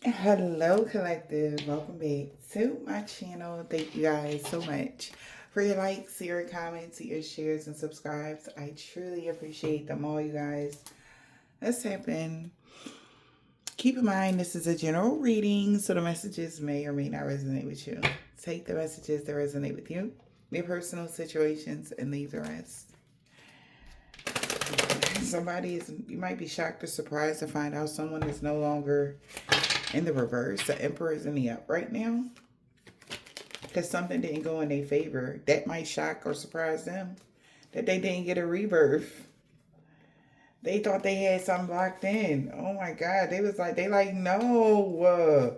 Hello, collective. Welcome back to my channel. Thank you guys so much for your likes, your comments, your shares, and subscribes. I truly appreciate them all, you guys. Let's happen. Keep in mind, this is a general reading, so the messages may or may not resonate with you. Take the messages that resonate with you, your personal situations, and leave the rest. You might be shocked or surprised to find out someone is no longer in the reverse. The Emperor is in the up right now because something didn't go in their favor. That might shock or surprise them that they didn't get a rebirth. They thought they had something locked in. Oh my God. No.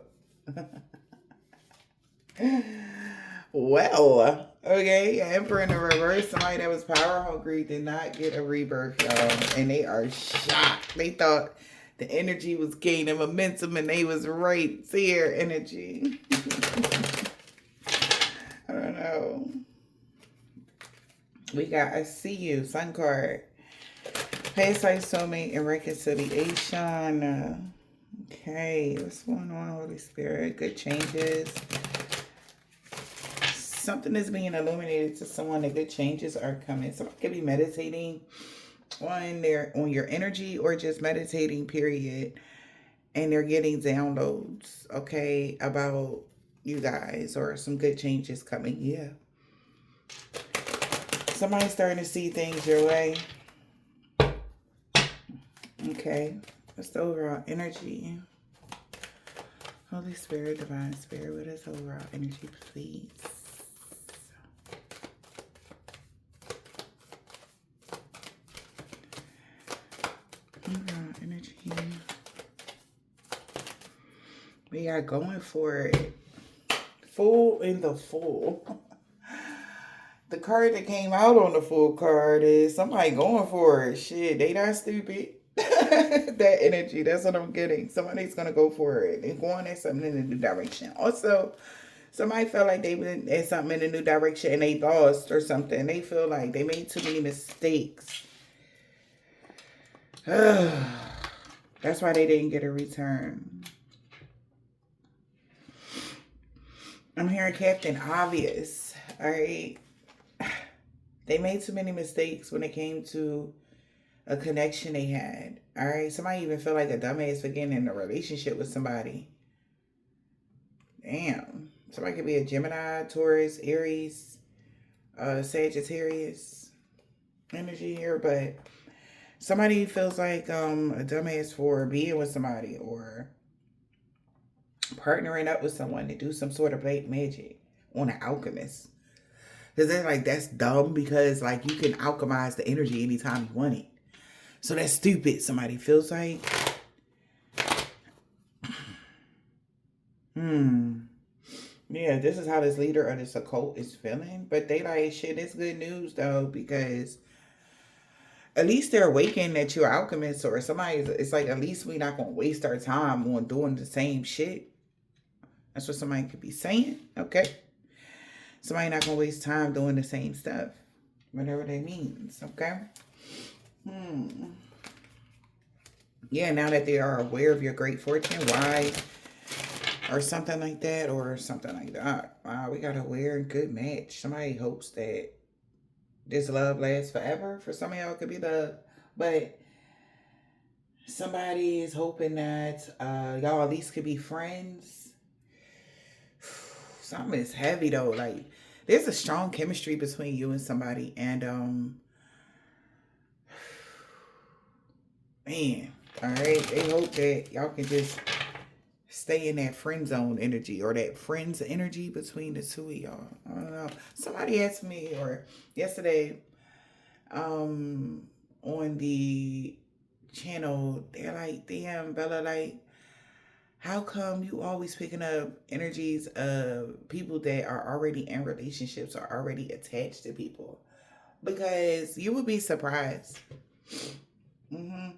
Well, okay, Emperor in the reverse. Somebody that was power hungry did not get a rebirth, y'all. And they are shocked. They thought the energy was gaining momentum and they was right there energy. I don't know. We got I see you, Sun card. Past life, soulmate, and reconciliation. Okay, what's going on, Holy Spirit? Good changes. Something is being illuminated to someone. The good changes are coming. Someone could be meditating on your energy or just meditating, period. And they're getting downloads, okay, about you guys or some good changes coming. Yeah. Somebody's starting to see things your way. Okay. What's the overall energy? Holy Spirit, Divine Spirit, what is overall energy, please? Overall energy. We got going for it. Full in the full. The card that came out on the full card is somebody going for it. Shit, they not stupid. That energy, that's what I'm getting. Somebody's gonna go for it and going at something in a new direction. Also, somebody felt like they went at something in a new direction and they lost or something. They feel like they made too many mistakes. That's why they didn't get a return. I'm hearing Captain Obvious. All right. They made too many mistakes when it came to a connection they had. All right. Somebody even feel like a dumbass for getting in a relationship with somebody. Damn. Somebody could be a Gemini, Taurus, Aries, Sagittarius energy here, but somebody feels like a dumbass for being with somebody or partnering up with someone to do some sort of black magic on an alchemist. Because they're like, that's dumb because like you can alchemize the energy anytime you want it. So that's stupid, somebody feels like. Yeah, this is how this leader of this occult is feeling. But they like, shit, it's good news though, because at least they're awakening that you're alchemists or somebody. It's like, at least we're not going to waste our time on doing the same shit. That's what somebody could be saying, okay? Somebody not going to waste time doing the same stuff, whatever that means, okay? Yeah, now that they are aware of your great fortune, why, or something like that, or something like that. Wow, we got a weird good match. Somebody hopes that this love lasts forever. For some of y'all, it could be love, but somebody is hoping that y'all at least could be friends. Something is heavy though. Like there's a strong chemistry between you and somebody, and man, all right. They hope that y'all can just stay in that friend zone energy or that friends energy between the two of y'all. I don't know. Somebody asked me or yesterday on the channel, they're like, damn, Bella, like, how come you always picking up energies of people that are already in relationships or already attached to people? Because you would be surprised. hmm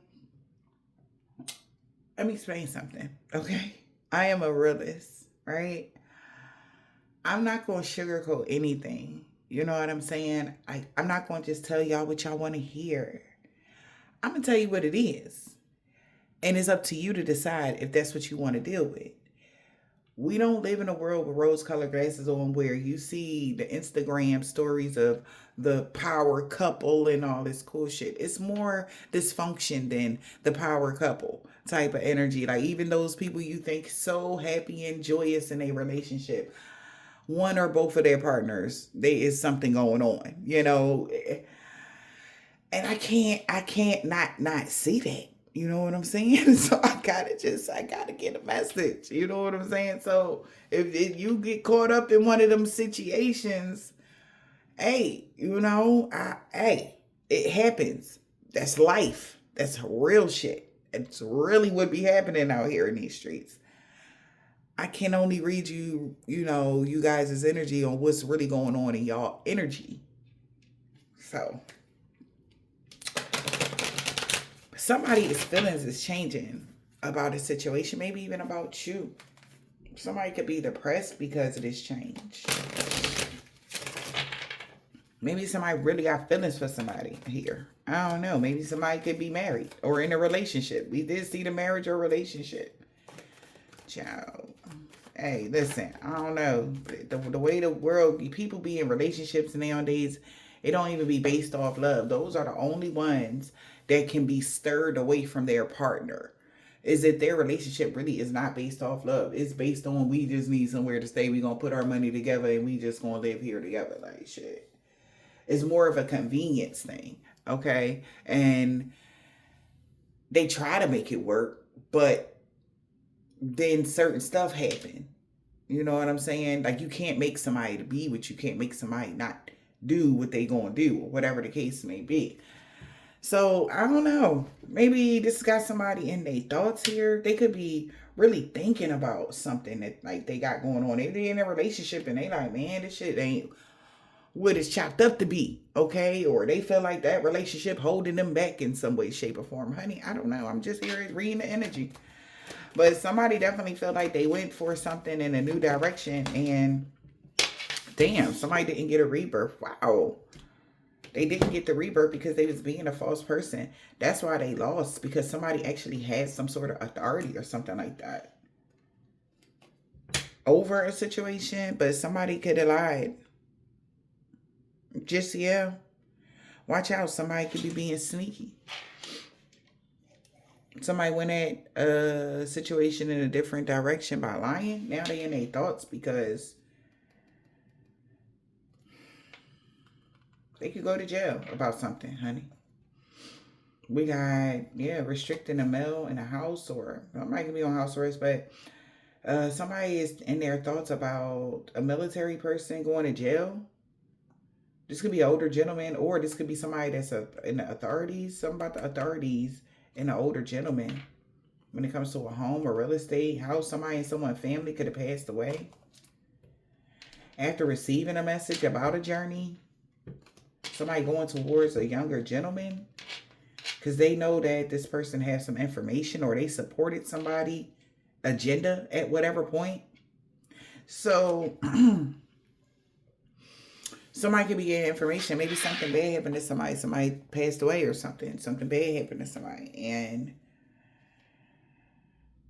Let me explain something, okay? I am a realist, right? I'm not going to sugarcoat anything. You know what I'm saying? I'm not going to just tell y'all what y'all want to hear. I'm going to tell you what it is. And it's up to you to decide if that's what you want to deal with. We don't live in a world with rose colored glasses on where you see the Instagram stories of the power couple and all this cool shit. It's more dysfunction than the power couple type of energy. Like, even those people you think so happy and joyous in a relationship, one or both of their partners, there is something going on, you know. And I can't not see that. You know what I'm saying? So I gotta get a message. You know what I'm saying? So if you get caught up in one of them situations, hey, hey, it happens. That's life. That's real shit. It's really what be happening out here in these streets. I can only read you, you guys' energy on what's really going on in y'all energy. So somebody's feelings is changing about a situation, maybe even about you. Somebody could be depressed because of this change. Maybe somebody really got feelings for somebody here. I don't know. Maybe somebody could be married or in a relationship. We did see the marriage or relationship. Child. Hey, listen, I don't know. The way the world, people be in relationships nowadays, it don't even be based off love. Those are the only ones that can be stirred away from their partner. Is that their relationship really is not based off love. It's based on, we just need somewhere to stay. We gonna put our money together and we just gonna live here together. Like, shit. It's more of a convenience thing. Okay. And they try to make it work, but then certain stuff happen. You know what I'm saying? Like, you can't make somebody to be what you can't make somebody not do what they gonna do, or whatever the case may be. So I don't know. Maybe this got somebody in their thoughts here. They could be really thinking about something that, like, they got going on. They in a relationship and they like, man, this shit ain't what it's chopped up to be, okay? Or they feel like that relationship holding them back in some way, shape, or form. Honey, I don't know. I'm just here reading the energy. But somebody definitely felt like they went for something in a new direction, and damn, somebody didn't get a rebirth. Wow. They didn't get the rebirth because they was being a false person. That's why they lost, because somebody actually had some sort of authority or something like that over a situation, but somebody could have lied. Just, yeah. Watch out. Somebody could be being sneaky. Somebody went at a situation in a different direction by lying. Now they in their thoughts because they could go to jail about something, honey. We got, restricting the mail in a house, or somebody could be on house arrest, but somebody is in their thoughts about a military person going to jail. This could be an older gentleman, or this could be somebody that's in the authorities. Something about the authorities and an older gentleman. When it comes to a home or real estate, how somebody in someone's family could have passed away after receiving a message about a journey. Somebody going towards a younger gentleman because they know that this person has some information, or they supported somebody agenda at whatever point. So somebody could be getting information. Maybe something bad happened to somebody. Somebody passed away or something. Something bad happened to somebody. And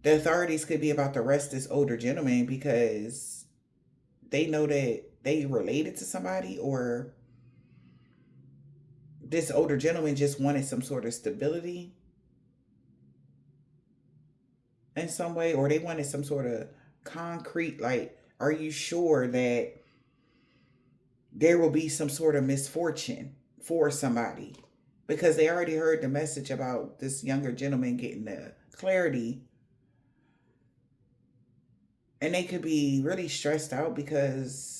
the authorities could be about to arrest this older gentleman because they know that they related to somebody, or this older gentleman just wanted some sort of stability in some way, or they wanted some sort of concrete, like, are you sure that there will be some sort of misfortune for somebody? Because they already heard the message about this younger gentleman getting the clarity, and they could be really stressed out because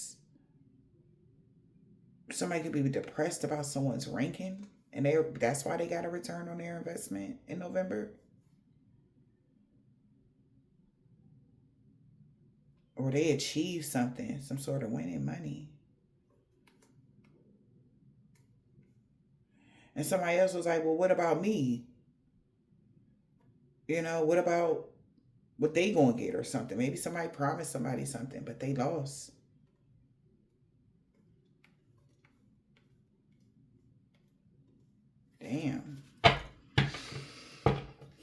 somebody could be depressed about someone's ranking, and that's why they got a return on their investment in November. Or they achieved something, some sort of winning money. And somebody else was like, well, what about me? What about what they gonna get or something? Maybe somebody promised somebody something, but they lost. Damn.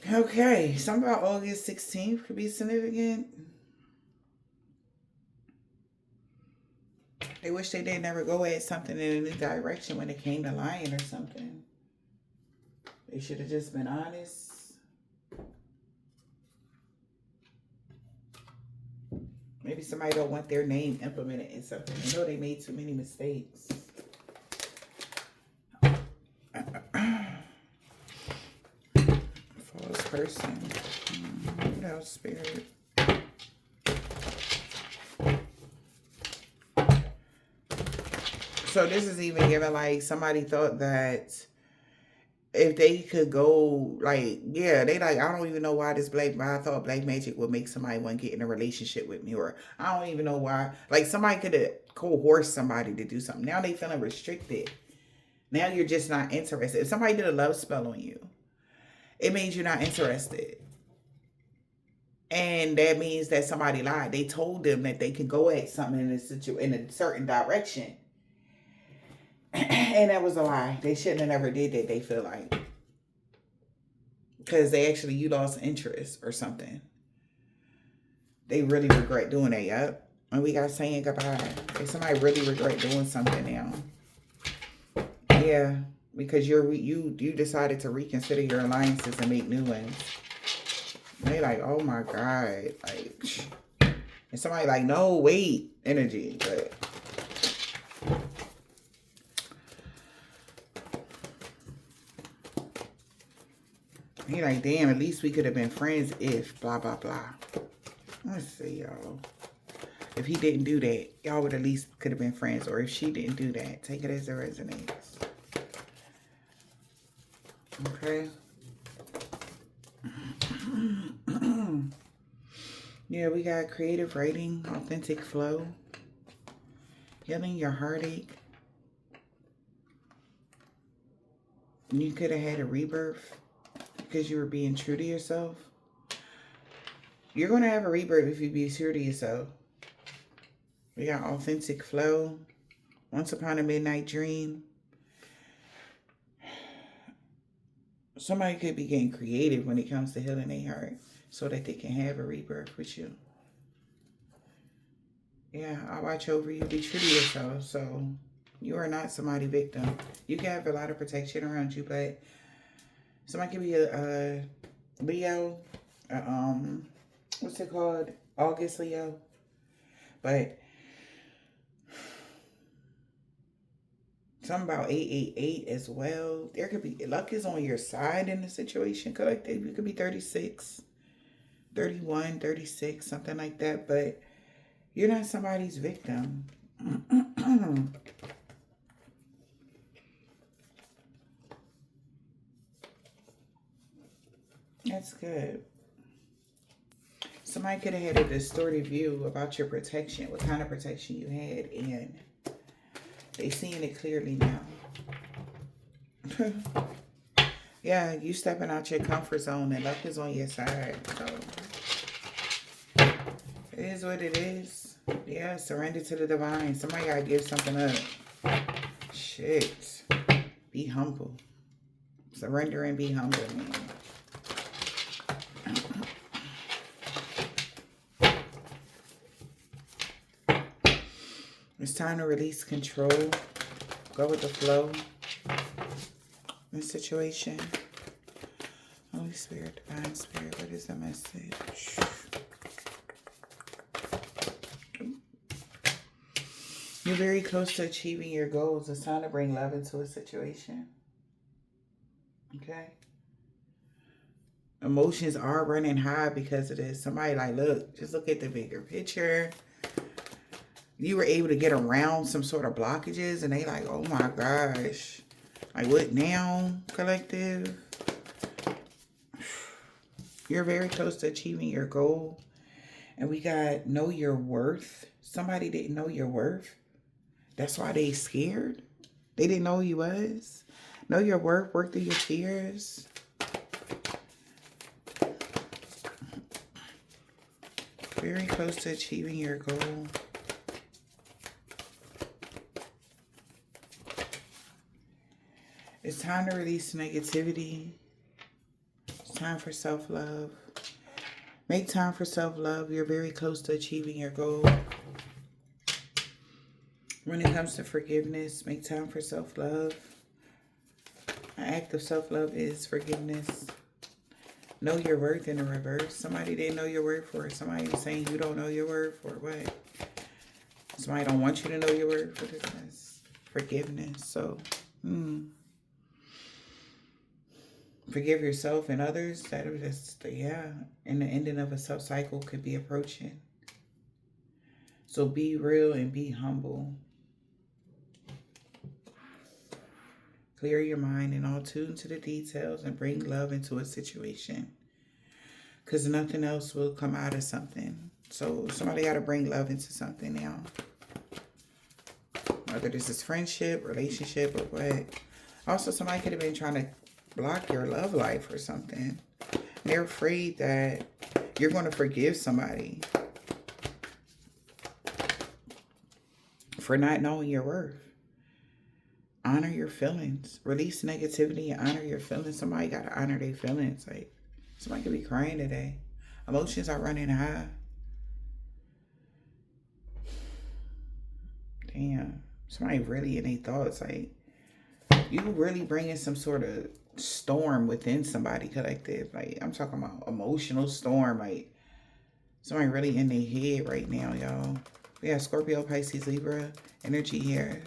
Okay, something about August 16th could be significant. They wish they didn't ever go at something in a new direction when it came to lying or something. They should have just been honest. Maybe somebody don't want their name implemented in something. They know they made too many mistakes. False person. What else, Spirit? So this is even given like somebody thought that if they could go like, yeah, they like, I don't even know why this black, I thought black magic would make somebody want to get in a relationship with me, or I don't even know why. Like somebody could have coerced somebody to do something. Now they feeling restricted. Now you're just not interested. If somebody did a love spell on you, it means you're not interested. And that means that somebody lied. They told them that they could go at something in a certain direction. And that was a lie. They shouldn't have never did that, they feel like. Because you lost interest or something. They really regret doing that, yep. And we got saying goodbye. If somebody really regret doing something now. Yeah. Because you decided to reconsider your alliances and make new ones. They like, oh my God. Like, and somebody like, no, wait, energy. But he like, damn, at least we could have been friends if blah, blah, blah. Let's see, y'all. If he didn't do that, y'all would at least could have been friends. Or if she didn't do that, take it as it resonates. Okay. Yeah, we got creative writing, authentic flow, healing your heartache. You could have had a rebirth because you were being true to yourself. You're going to have a rebirth if you be true to yourself. We got authentic flow, once upon a midnight dream. Somebody could be getting creative when it comes to healing their heart so that they can have a rebirth with you. Yeah, I'll watch over you. Be true to yourself. So you are not somebody's victim. You can have a lot of protection around you, but somebody could be a Leo. What's it called? August Leo. But something about 888 as well. There could be, luck is on your side in the situation. Collective, you could be 36, 31, 36, something like that. But you're not somebody's victim. That's good. Somebody could have had a distorted view about your protection, what kind of protection you had, and they seeing it clearly now. Yeah, you stepping out your comfort zone and luck is on your side. So it is what it is. Yeah, surrender to the divine. Somebody gotta give something up. Shit. Be humble. Surrender and be humble, man. It's time to release control. Go with the flow. In this situation. Holy Spirit, Divine Spirit, what is the message? You're very close to achieving your goals. It's time to bring love into a situation. Okay? Emotions are running high because of this. Somebody like, look, just look at the bigger picture. You were able to get around some sort of blockages and they like, oh my gosh. Like, what now, collective? You're very close to achieving your goal. And we got know your worth. Somebody didn't know your worth. That's why they scared. They didn't know who you was. Know your worth. Work through your fears. Very close to achieving your goal. It's time to release negativity. It's Time for self-love. Make time for self-love. You're very close to achieving your goal. When it comes to forgiveness, make time for self-love. An act of self-love is forgiveness. Know your worth in the reverse. Somebody didn't know your worth, or somebody was saying you don't know your worth, or what? Somebody don't want you to know your worth. What is this? Forgiveness. So, forgive yourself and others. That are just, yeah. And the ending of a self-cycle could be approaching. So be real and be humble. Clear your mind and all tune to the details and bring love into a situation. Because nothing else will come out of something. So somebody got to bring love into something now. Whether this is friendship, relationship, or what. Also, somebody could have been trying to block your love life or something. They're afraid that you're going to forgive somebody for not knowing your worth. Honor your feelings. Release negativity and honor your feelings. Somebody got to honor their feelings. Like, somebody could be crying today. Emotions are running high. Damn. Somebody really in their thoughts. Like, you really bringing some sort of storm within somebody collective. Like, I'm talking about emotional storm. Like, somebody really in their head right now, y'all. We have Scorpio, Pisces, Libra energy here.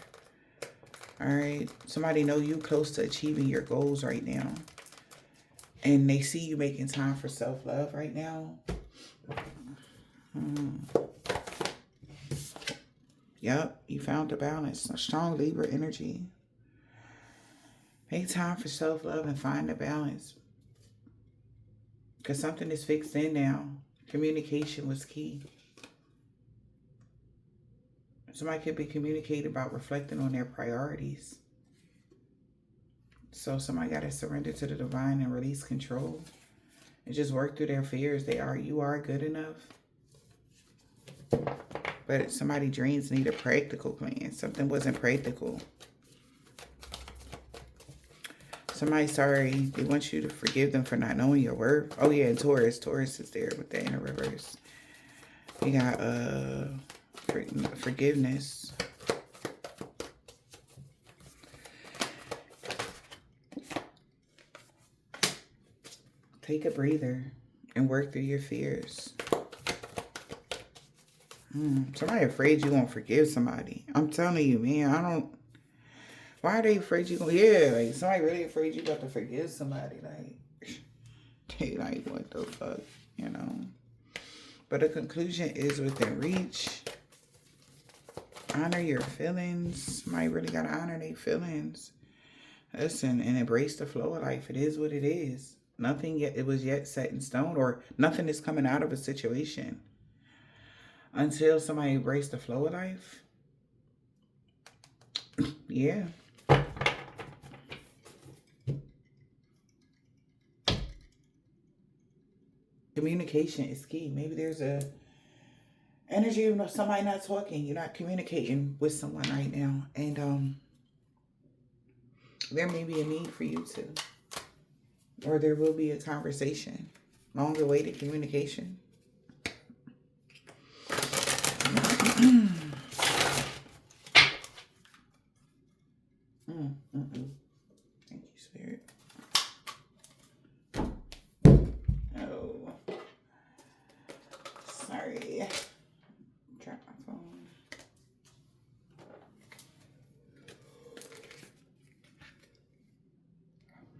All right. Somebody know you close to achieving your goals right now. And they see you making time for self-love right now. Yep. You found the balance. A strong Libra energy. Make time for self-love and find the balance. Because something is fixed in now. Communication was key. Somebody could be communicating about reflecting on their priorities. So somebody got to surrender to the divine and release control. And just work through their fears. You are good enough. But somebody's dreams need a practical plan. Something wasn't practical. Somebody's sorry. They want you to forgive them for not knowing your worth. Oh yeah, and Taurus. Taurus is there with the inner reverse. We got forgiveness. Take a breather and work through your fears. Somebody afraid you won't forgive somebody. I'm telling you, man, why are they afraid you gonna, like, somebody really afraid you about to forgive somebody, like, they like, what the fuck, you know? But the conclusion is within reach. Honor your feelings. Somebody really gotta honor their feelings. Listen, and embrace the flow of life. It is what it is. Nothing yet, it was yet set in stone, or nothing is coming out of a situation until somebody embrace the flow of life. Yeah. Communication is key. Maybe there's a energy of somebody not talking. You're not communicating with someone right now. And there may be a need for you to. Or there will be a conversation. Longer awaited communication. Thank you, Spirit. Oh. Sorry. Drop my phone.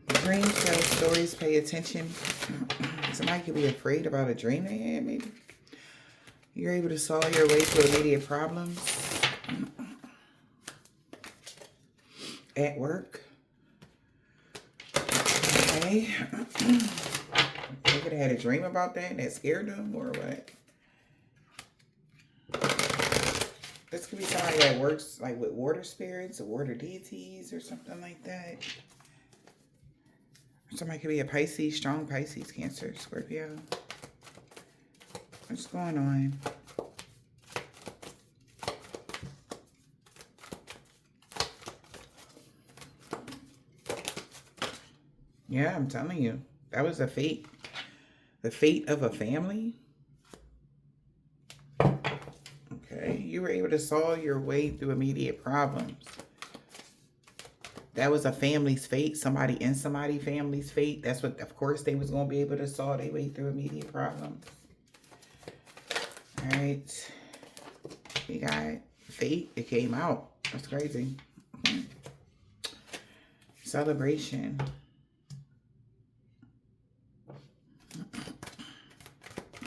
Dreams tell stories, pay attention. Somebody could be afraid about a dream they had, maybe. You're able to solve your way to immediate problems. At work. Okay. They could have had a dream about that and that scared them, or what? This could be somebody that works like with water spirits or water deities or something like that. Somebody could be a Pisces, strong Pisces, Cancer, Scorpio. What's going on? Yeah, I'm telling you. That was a fate. The fate of a family. Okay. You were able to solve your way through immediate problems. That was a family's fate. Somebody in somebody's family's fate. That's what, of course, they was going to be able to solve their way through immediate problems. All right. We got fate. It came out. That's crazy. Celebration.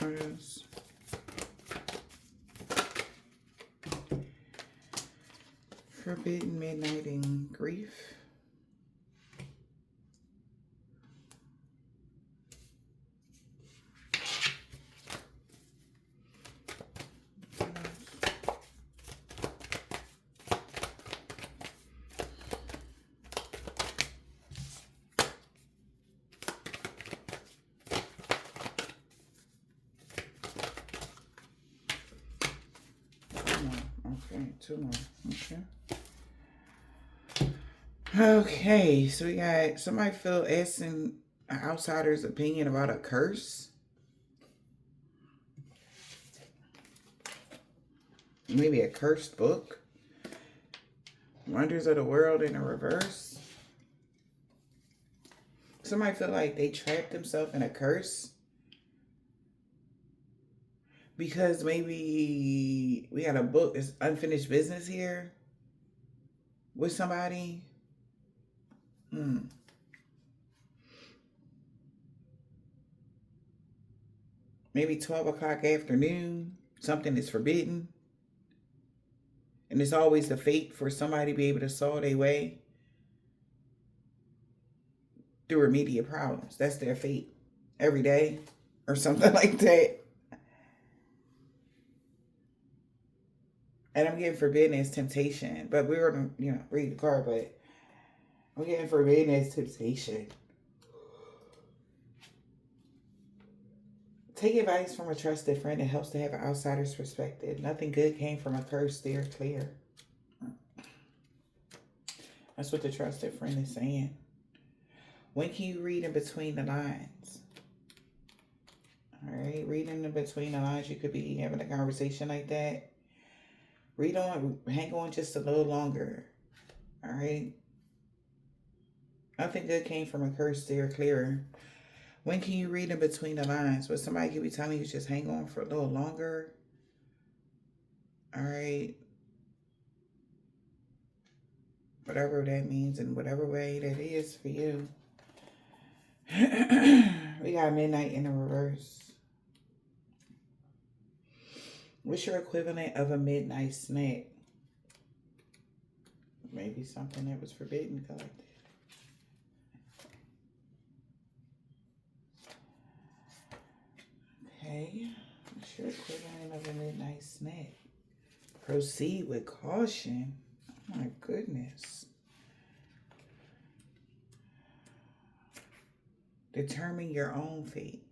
What is? Forbidden midnight and grief. Okay, two more. Okay. Okay, so we got somebody feel asking an outsider's opinion about a curse. Maybe a cursed book. Wonders of the world in a reverse. Somebody feel like they trapped themselves in a curse. Because maybe we had a book, it's unfinished business here with somebody. Maybe 12 o'clock afternoon, something is forbidden. And it's always the fate for somebody to be able to solve their way through immediate problems. That's their fate every day or something like that. And I'm getting forbidden as temptation. But we're going to, read the card, but I'm getting forbidden as temptation. Take advice from a trusted friend. It helps to have an outsider's perspective. Nothing good came from a curse. Steer clear. That's what the trusted friend is saying. When can you read in between the lines? All right. Reading in between the lines. You could be having a conversation like that. Read on. Hang on just a little longer. All right. Nothing good came from a curse. Steer clear. When can you read in between the lines? But somebody could be telling you just hang on for a little longer. All right. Whatever that means in whatever way that is for you. We got midnight in the reverse. What's your equivalent of a midnight snack? Maybe something that was forbidden. Go like that. Okay, what's your equivalent of a midnight snack? Proceed with caution. Oh my goodness. Determine your own fate.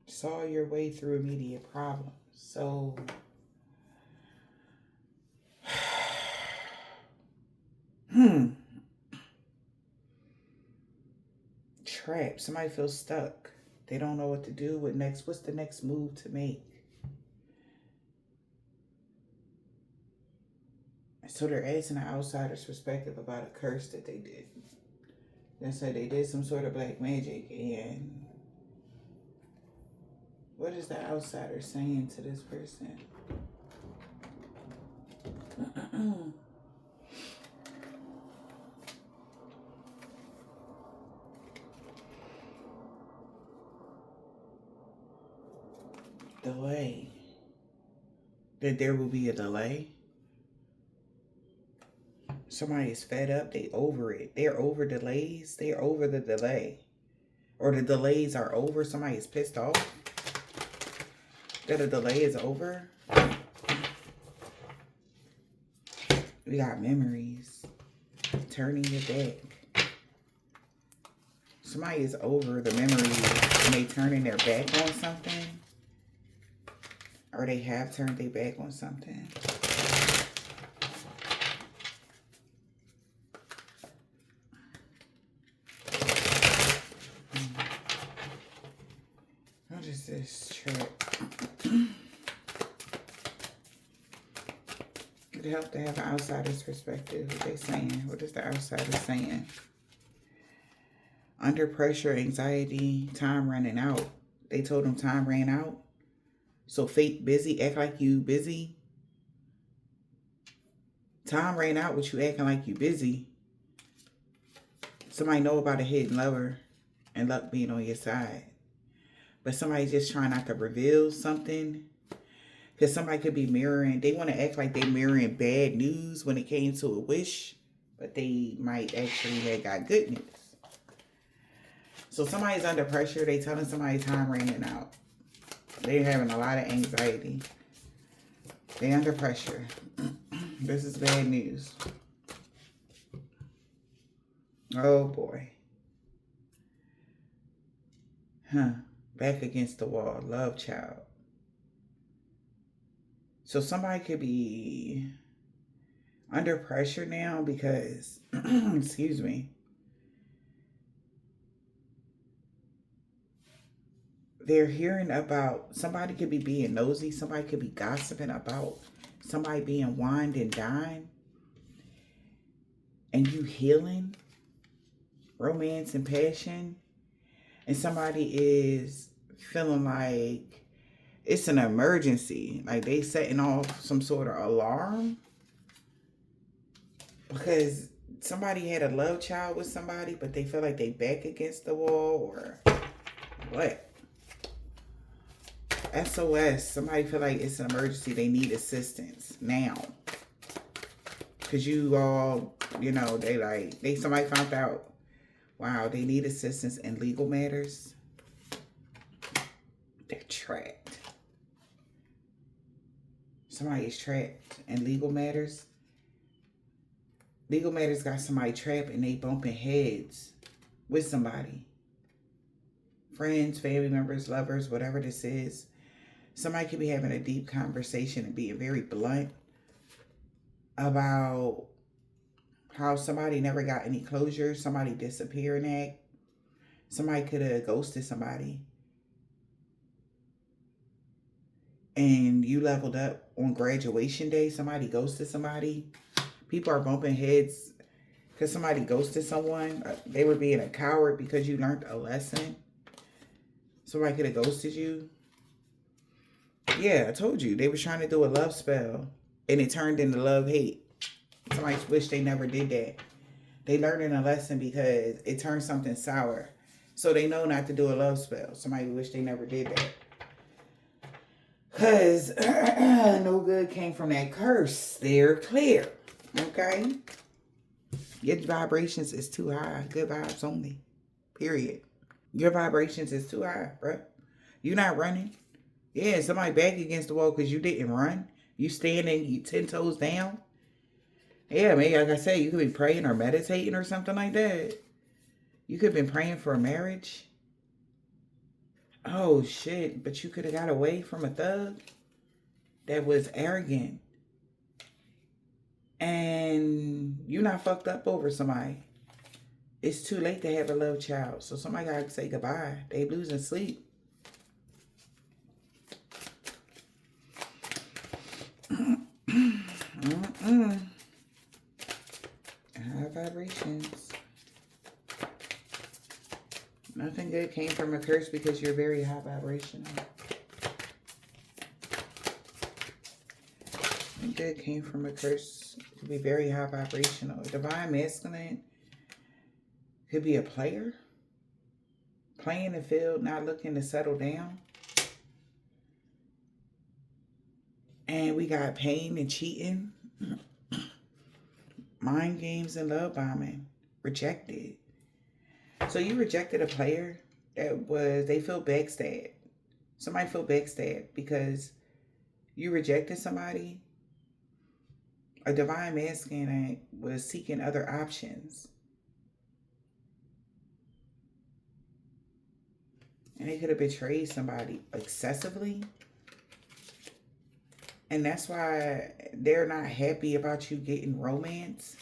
Solve your way through immediate problems. So, trapped. Somebody feels stuck. They don't know what to do. What's the next move to make? So they're asking an outsider's perspective about a curse that they did. They said they did some sort of black magic, and what is the outsider saying to this person? Delay. That there will be a delay. Somebody is fed up. They over it. They're over delays. They're over the delay. Or the delays are over. Somebody is pissed off that a delay is over. We got memories. Turning your back. Somebody is over the memories and they turning their back on something. Or they have turned their back on something. is this trip? It helps to have an outsider's perspective. What they saying? What is the outsider saying? Under pressure, anxiety, time running out. They told him time ran out. So fake busy, act like you busy. Time ran out with you acting like you busy. Somebody know about a hidden lover and luck being on your side. But somebody's just trying not to reveal something. Because somebody could be mirroring. They want to act like they're mirroring bad news when it came to a wish. But they might actually have got good news. So somebody's under pressure. They telling somebody time running out. They're having a lot of anxiety. They're under pressure. This is bad news. Oh boy. Back against the wall. Love child. So somebody could be under pressure now because, excuse me, they're hearing about, somebody could be being nosy, somebody could be gossiping about somebody being wined and dined, and you healing romance and passion, and somebody is feeling like it's an emergency, like they setting off some sort of alarm because somebody had a love child with somebody, but they feel like they back against the wall or what? SOS. Somebody feel like it's an emergency. They need assistance now. Because you all, you know, somebody found out, wow, they need assistance in legal matters. They're trapped. Somebody is trapped in legal matters. Legal matters got somebody trapped and they bumping heads with somebody. Friends, family members, lovers, whatever this is. Somebody could be having a deep conversation and being very blunt about how somebody never got any closure. Somebody disappearing act. Somebody could have ghosted somebody. And you leveled up on graduation day. Somebody ghosted somebody. People are bumping heads because somebody ghosted someone. They were being a coward because you learned a lesson. Somebody could have ghosted you. Yeah, I told you. They were trying to do a love spell. And it turned into love-hate. Somebody wish they never did that. They learned a lesson because it turned something sour. So they know not to do a love spell. Somebody wish they never did that. Because no good came from that curse. They're clear. Okay? Your vibrations is too high. Good vibes only. Period. Your vibrations is too high, bro. You're not running. Yeah, somebody back against the wall because you didn't run. You standing, you 10 toes down. Yeah, maybe like I said, you could be praying or meditating or something like that. You could have been praying for a marriage. Oh, shit. But you could have got away from a thug that was arrogant. And you're not fucked up over somebody. It's too late to have a love child. So somebody got to say goodbye. They losing sleep. High vibrations. Nothing good came from a curse because you're very high vibrational. Nothing good came from a curse to be very high vibrational. Divine masculine could be a player. Playing the field, not looking to settle down. And we got pain and cheating. Mind games and love bombing. Rejected. So you rejected a player they feel backstabbed. Somebody feel backstabbed because you rejected somebody. A divine masculine was seeking other options. And they could have betrayed somebody excessively. And that's why they're not happy about you getting romance.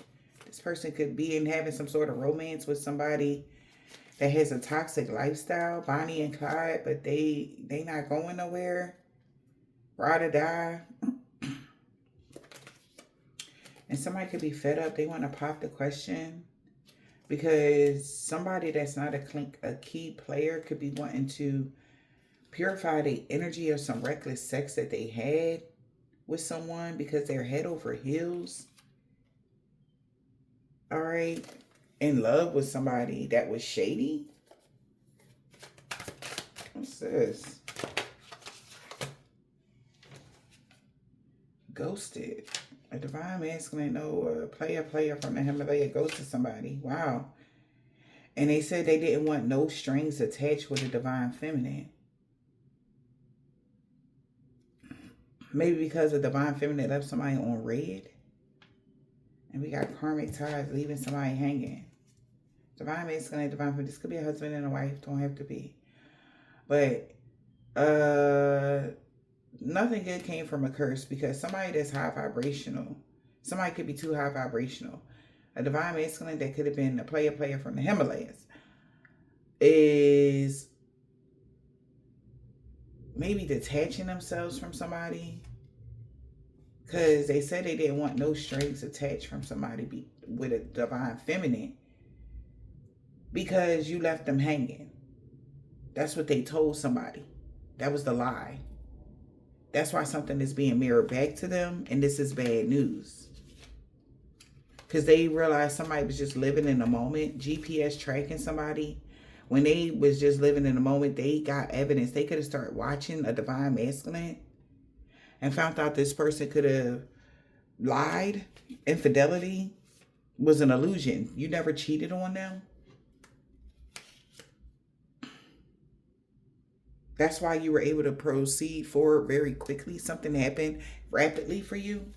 This person could be in having some sort of romance with somebody. that has a toxic lifestyle, Bonnie and Clyde, but they not going nowhere. Ride or die. And somebody could be fed up. They want to pop the question because somebody that's not a key player could be wanting to purify the energy of some reckless sex that they had with someone because they're head over heels. All right. In love with somebody that was shady. What's this? Ghosted. A divine masculine, no, a player from the Himalaya ghosted somebody. Wow. And they said they didn't want no strings attached with a divine feminine. Maybe because a divine feminine left somebody on red. And we got karmic ties leaving somebody hanging. Divine masculine, divine feminine. This could be a husband and a wife. Don't have to be. But nothing good came from a curse because somebody that's high vibrational, somebody could be too high vibrational. A divine masculine that could have been a player from the Himalayas is maybe detaching themselves from somebody because they said they didn't want no strings attached from somebody with a divine feminine because you left them hanging. That's what they told somebody. That was the lie. That's why something is being mirrored back to them, and this is bad news. Because they realized somebody was just living in the moment, GPS tracking somebody. When they was just living in the moment, they got evidence. They could have started watching a divine masculine and found out this person could have lied. Infidelity was an illusion. You never cheated on them. That's why you were able to proceed forward very quickly. Something happened rapidly for you.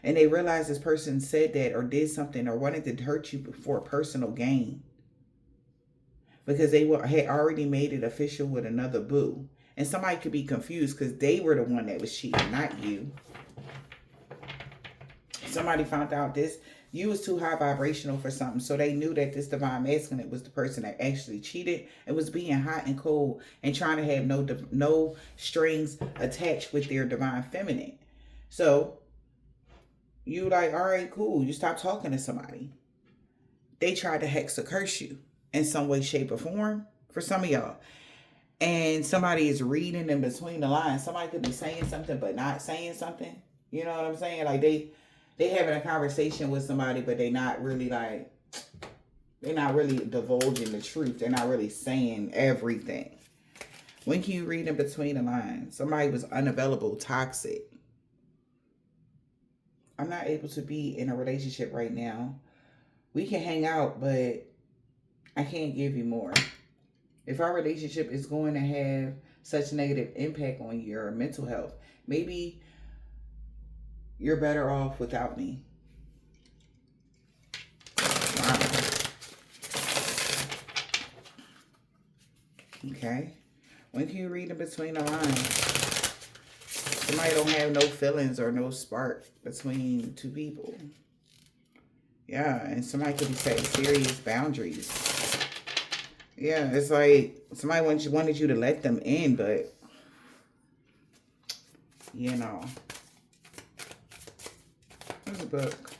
And they realized this person said that or did something or wanted to hurt you for personal gain. Because they had already made it official with another boo. And somebody could be confused because they were the one that was cheating, not you. Somebody found out this. You was too high vibrational for something. So they knew that this divine masculine was the person that actually cheated and was being hot and cold and trying to have no strings attached with their divine feminine. So you like, all right, cool. You stop talking to somebody. They tried to hex or curse you in some way, shape, or form for some of y'all. And somebody is reading in between the lines. Somebody could be saying something but not saying something. You know what I'm saying? Like they having a conversation with somebody, but they're not really divulging the truth. They're not really saying everything. When can you read in between the lines? Somebody was unavailable, toxic. I'm not able to be in a relationship right now. We can hang out, but I can't give you more. If our relationship is going to have such negative impact on your mental health, maybe you're better off without me. Wow. Okay. When can you read in between the lines? Somebody don't have no feelings or no spark between two people. Yeah, and somebody could be setting serious boundaries. Yeah, it's like somebody wanted you to let them in, but you know. There's a book.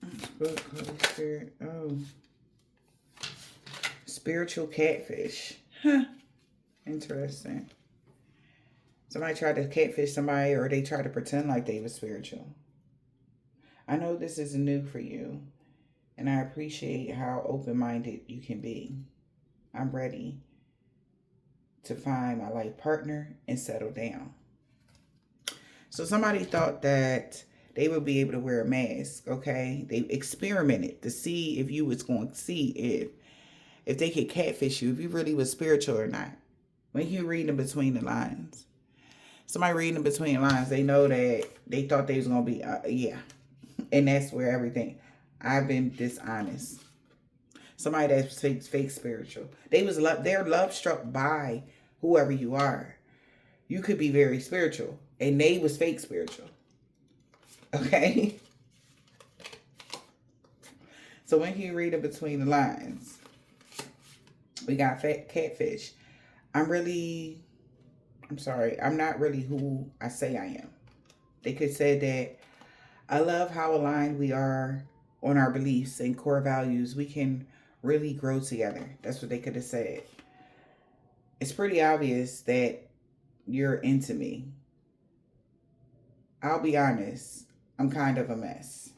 This book, Holy Spirit. Oh. Spiritual catfish. Huh. Interesting. Somebody tried to catfish somebody or they tried to pretend like they were spiritual. I know this is new for you, and I appreciate how open-minded you can be. I'm ready to find my life partner and settle down. So somebody thought that they would be able to wear a mask, okay? They experimented to see if you was going to see if they could catfish you, if you really was spiritual or not. When you read in between the lines. Somebody reading in between the lines, they know that they thought they was going to be, yeah. And that's where everything, I've been dishonest. Somebody that's fake spiritual. They're love struck by whoever you are. You could be very spiritual, And they was fake spiritual. Okay? So when you read it between the lines, we got catfish. I'm sorry. I'm not really who I say I am. They could say that I love how aligned we are on our beliefs and core values. We can really grow together. That's what they could have said. It's pretty obvious that you're into me. I'll be honest. I'm kind of a mess.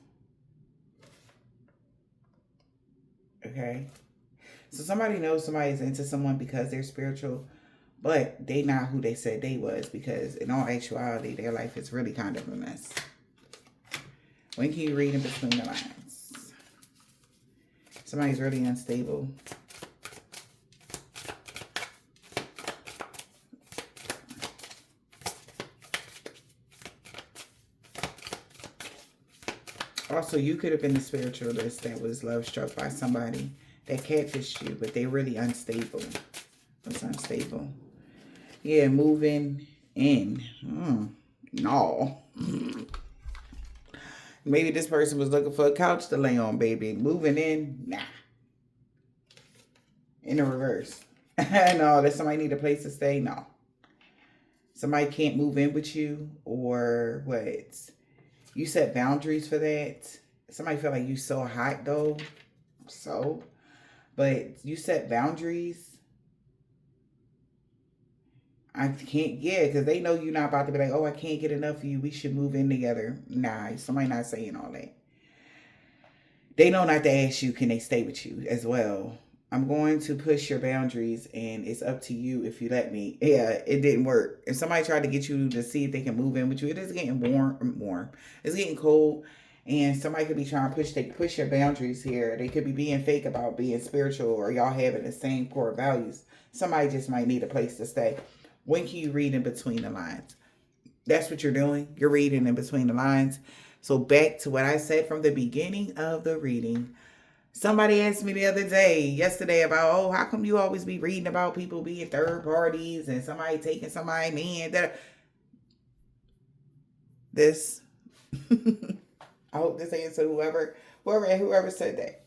Okay? So somebody knows somebody's into someone because they're spiritual, but they not who they said they was, because in all actuality, their life is really kind of a mess. When can you read in between the lines? Somebody's really unstable. Also, you could have been the spiritualist that was love struck by somebody that catfished you, but they're really unstable. What's unstable? Yeah, moving in. No. Maybe this person was looking for a couch to lay on, baby. Moving in, nah. In the reverse. No, does somebody need a place to stay? No. Somebody can't move in with you, or what? You set boundaries for that. Somebody feel like you so hot though. So, but you set boundaries. I can't get, because they know you're not about to be like, oh, I can't get enough of you. We should move in together. Nah, somebody not saying all that. They know not to ask you, can they stay with you as well? I'm going to push your boundaries, and it's up to you if you let me. Yeah, it didn't work. If somebody tried to get you to see if they can move in with you, it is getting warm. It's getting cold, and somebody could be trying to push your boundaries here. They could be being fake about being spiritual, or y'all having the same core values. Somebody just might need a place to stay. When can you read in between the lines? That's what you're doing. You're reading in between the lines. So back to what I said from the beginning of the reading. Somebody asked me yesterday about, oh, how come you always be reading about people being third parties and somebody taking somebody man? This, I hope this answer whoever said that.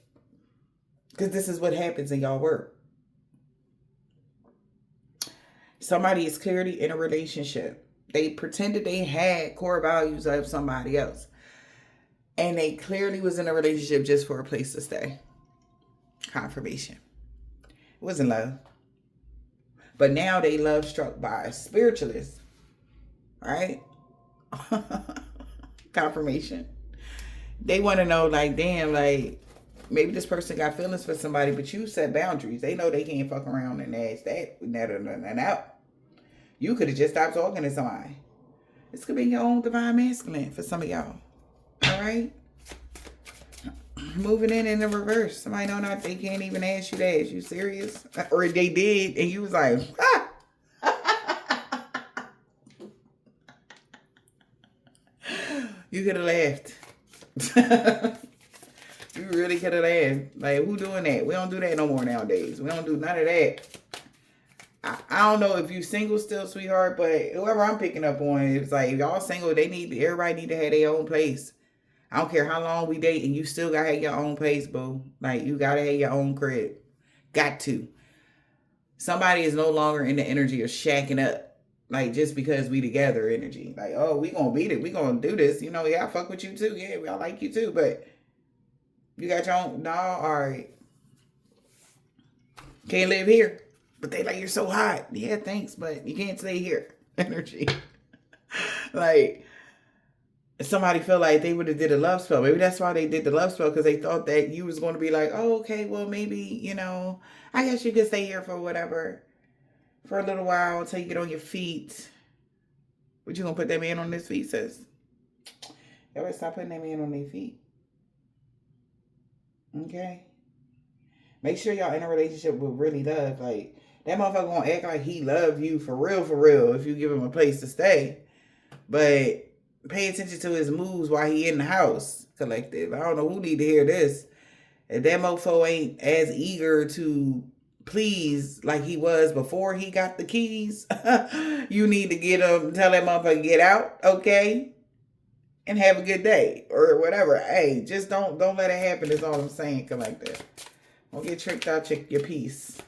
Because this is what happens in y'all work. Somebody is clearly in a relationship. They pretended they had core values of somebody else. And they clearly was in a relationship just for a place to stay. Confirmation. It wasn't love. But now they love struck by a spiritualist. Right? Confirmation. They want to know, like, damn, like, maybe this person got feelings for somebody, but you set boundaries. They know they can't fuck around and ask that. No. You could have just stopped talking to somebody. This could be your own divine masculine for some of y'all. All right? Moving in the reverse. Somebody know not, they can't even ask you that. Is you serious? Or they did, and you was like, ah. You could have laughed. You really could have laughed. Like, who doing that? We don't do that no more nowadays. We don't do none of that. I don't know if you single still, sweetheart, but whoever I'm picking up on, it's like, if y'all single, everybody need to have their own place. I don't care how long we date, and you still gotta have your own place, boo. Like, you gotta have your own crib. Got to. Somebody is no longer in the energy of shacking up. Like, just because we together energy. Like, oh, we gonna beat it. We gonna do this. You know, yeah, I fuck with you too. Yeah, I like you too. But you got your own. No, all right. Can't live here. But they like, you're so hot. Yeah, thanks, but you can't stay here. Energy. Like, somebody felt like they would have did a love spell. Maybe that's why they did the love spell, because they thought that you was going to be like, oh, okay, well, maybe, you know, I guess you could stay here for whatever, for a little while until you get on your feet. What, you going to put that man on his feet, sis? Y'all better stop putting that man on their feet. Okay? Make sure y'all in a relationship with really love. Like, that motherfucker gonna act like he love you for real, if you give him a place to stay. But pay attention to his moves while he in the house, collective. I don't know who need to hear this. If that mofo ain't as eager to please, like he was before he got the keys, you need to get him, tell that motherfucker get out, okay? And have a good day or whatever. Hey, just don't let it happen. Is all I'm saying. Come like that. Don't get tricked out your piece.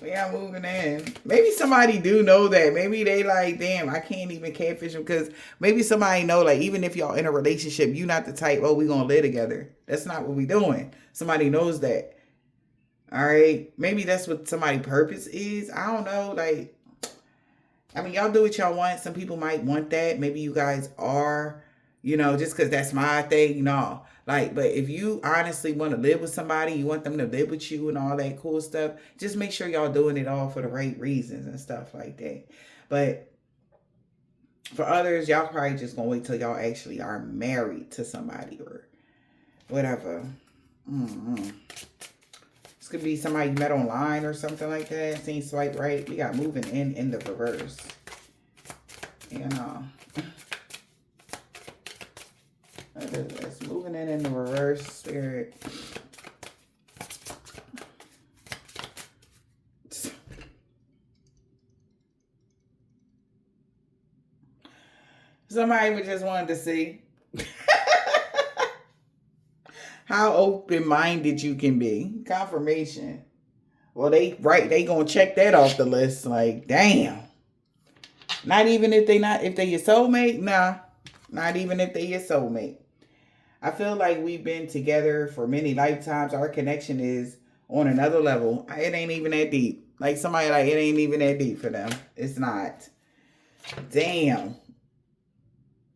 We are moving in. Maybe somebody do know that. Maybe they like, damn, I can't even catfish them, because maybe somebody know, like, even if y'all in a relationship, you not the type, oh, we gonna live together. That's not what we doing. Somebody knows that. All right. Maybe that's what somebody's purpose is. I don't know. Like, I mean, y'all do what y'all want. Some people might want that. Maybe you guys are, just because that's my thing. No. Like, but if you honestly want to live with somebody, you want them to live with you and all that cool stuff, just make sure y'all doing it all for the right reasons and stuff like that. But for others, y'all probably just going to wait till y'all actually are married to somebody or whatever. This could be somebody you met online or something like that. Seen swipe right. We got moving in the reverse. It's moving in the reverse, Spirit. Somebody would just wanted to see how open-minded you can be. Confirmation. Well, they gonna check that off the list. Like, damn. Not even if they your soulmate? Nah. Not even if they your soulmate. I feel like we've been together for many lifetimes. Our connection is on another level. It ain't even that deep. Like somebody like, it ain't even that deep for them. It's not. Damn.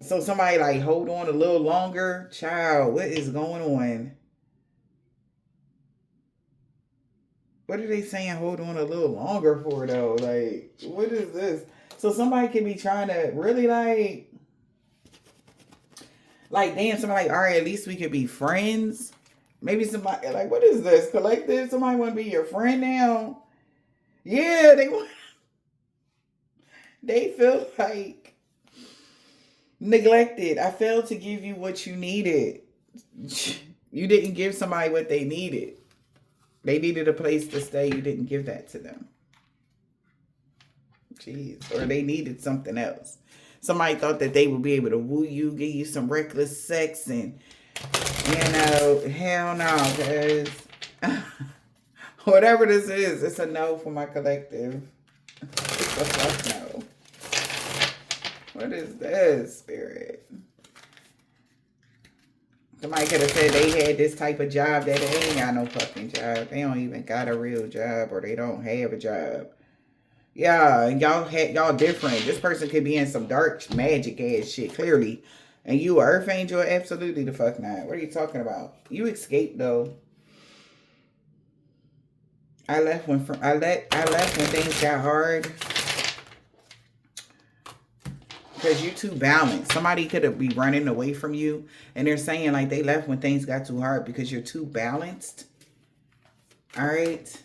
So somebody like, hold on a little longer. Child, what is going on? What are they saying hold on a little longer for though? Like, what is this? So somebody could be trying to really like, damn, somebody like, all right, at least we could be friends. Maybe somebody, like, what is this? Collective? Somebody want to be your friend now? Yeah, they feel like neglected. I failed to give you what you needed. You didn't give somebody what they needed. They needed a place to stay. You didn't give that to them. Jeez. Or they needed something else. Somebody thought that they would be able to woo you, give you some reckless sex, and, hell no, because whatever this is, it's a no for my collective. It's a fuck no. What is this, Spirit? Somebody could have said they had this type of job that they ain't got no fucking job. They don't even got a real job, or they don't have a job. Yeah, and y'all different. This person could be in some dark magic ass shit, clearly. And you Earth Angel? Absolutely the fuck not. What are you talking about? You escaped though. I left when things got hard. Because you too balanced. Somebody could be running away from you, and they're saying like they left when things got too hard because you're too balanced. All right.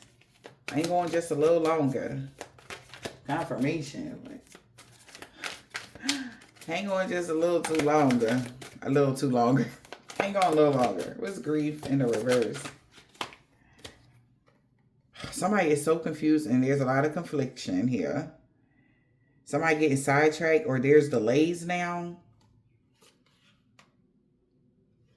I ain't going just a little longer. Confirmation. Hang on just a little too longer. A little too longer. Hang on a little longer. What's grief in the reverse? Somebody is so confused, and there's a lot of confliction here. Somebody getting sidetracked, or there's delays now.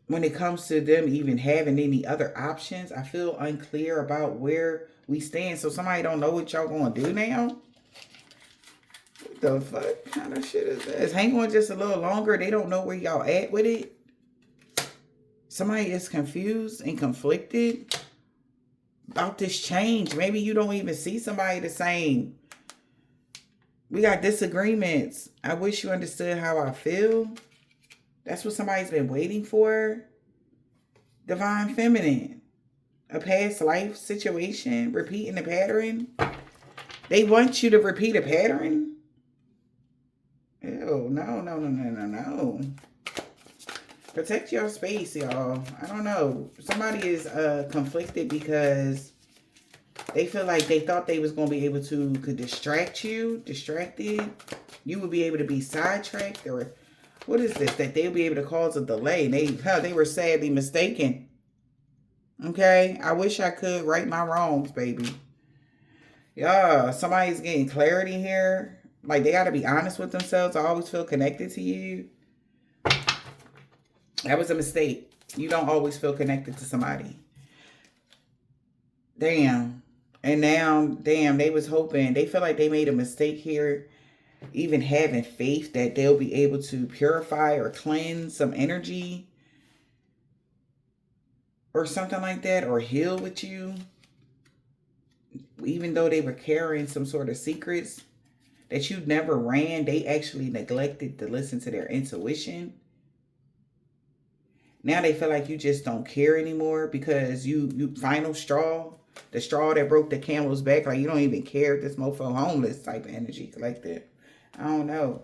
When it comes to them even having any other options, I feel unclear about where we stand. So somebody don't know what y'all gonna do now? What the fuck kind of shit is this? Hang on just a little longer. They don't know where y'all at with it. Somebody is confused and conflicted about this change. Maybe you don't even see somebody the same. We got disagreements. I wish you understood how I feel. That's what somebody's been waiting for. Divine Feminine. A past life situation. Repeating the pattern. They want you to repeat a pattern? Ew, no. Protect your space, y'all. I don't know. Somebody is conflicted because they feel like they thought they was going to be able to could distract you. Distracted. You would be able to be sidetracked. Or what is this? That they'll be able to cause a delay. They were sadly mistaken. Okay? I wish I could right my wrongs, baby. Yeah, somebody's getting clarity here. Like, they got to be honest with themselves. I always feel connected to you. That was a mistake. You don't always feel connected to somebody. Damn. And now, damn, they was hoping. They feel like they made a mistake here. Even having faith that they'll be able to purify or cleanse some energy or something like that, or heal with you, even though they were carrying some sort of secrets that you never ran. They actually neglected to listen to their intuition. Now they feel like you just don't care anymore because you final straw, the straw that broke the camel's back. Like, you don't even care if this mofo homeless type of energy collective. I don't know,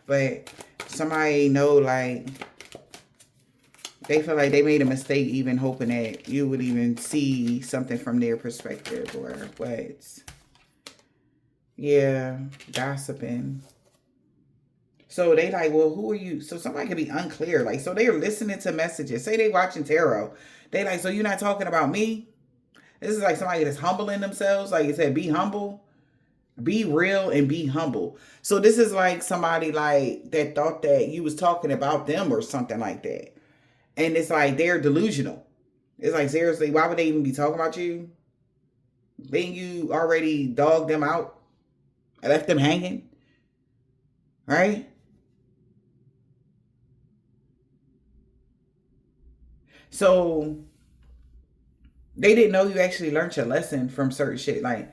but somebody know, like, they feel like they made a mistake even hoping that you would even see something from their perspective or what. Yeah, gossiping. So they like, well, who are you? So somebody could be unclear. Like, so they're listening to messages. Say they watching tarot. They like, so you're not talking about me? This is like somebody that's humbling themselves. Like it said, be humble, be real, and be humble. So this is like somebody like that thought that you was talking about them or something like that. And it's like they're delusional. It's like, seriously, why would they even be talking about you? Then you already dogged them out and left them hanging, right? So they didn't know you actually learned your lesson from certain shit. Like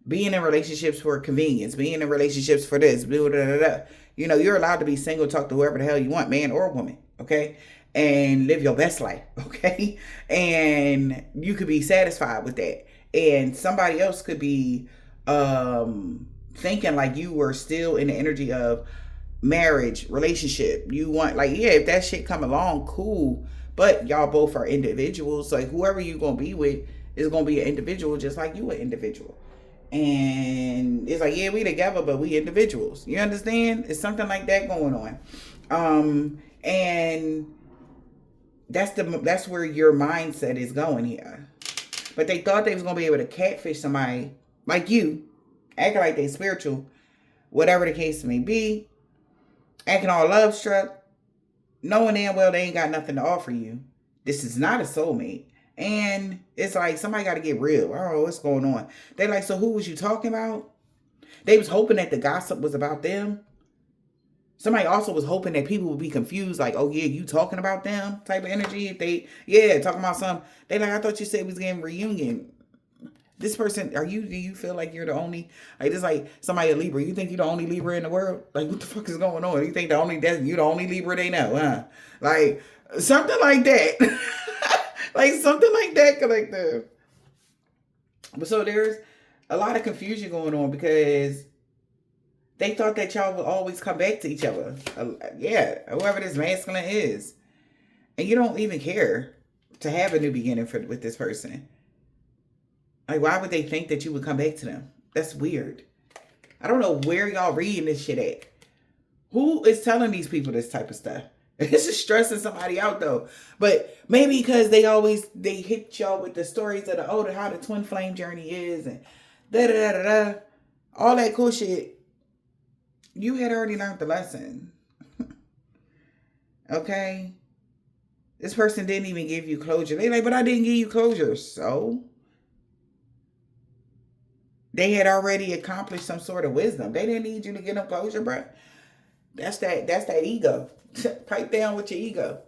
being in relationships for convenience, being in relationships for this, blah, blah, blah, blah. You know, you're allowed to be single, talk to whoever the hell you want, man or woman, okay? And live your best life, okay? And you could be satisfied with that. And somebody else could be thinking like you were still in the energy of marriage, relationship. You want, like, yeah, if that shit come along, cool. But y'all both are individuals. Like whoever you gonna be with is gonna be an individual just like you an individual. And it's like, yeah, we together, but we individuals. You understand? It's something like that going on. And that's where your mindset is going here. But they thought they was gonna be able to catfish somebody like you, acting like they spiritual, whatever the case may be, acting all love struck, knowing damn well they ain't got nothing to offer you. This is not a soulmate. And it's like somebody got to get real. I don't know what's going on. They like, so who was you talking about? They was hoping that the gossip was about them. Somebody also was hoping that people would be confused, like, oh yeah, you talking about them type of energy. If they, yeah, talking about some, they like, I thought you said we was getting reunion. This person, do you feel like you're the only, like, this like somebody a Libra, you think you're the only Libra in the world? Like, what the fuck is going on? You think you the only Libra they know, huh? Like, something like that. Like, something like that collective. But so there's a lot of confusion going on because they thought that y'all would always come back to each other. Yeah, whoever this masculine is. And you don't even care to have a new beginning with this person. Like, why would they think that you would come back to them? That's weird. I don't know where y'all reading this shit at. Who is telling these people this type of stuff? This is stressing somebody out though. But maybe because they hit y'all with the stories of how the twin flame journey is and da da da da, all that cool shit. You had already learned the lesson. Okay? This person didn't even give you closure. They like, but I didn't give you closure. So? They had already accomplished some sort of wisdom. They didn't need you to get them closure, bro. That's that ego. Pipe down with your ego.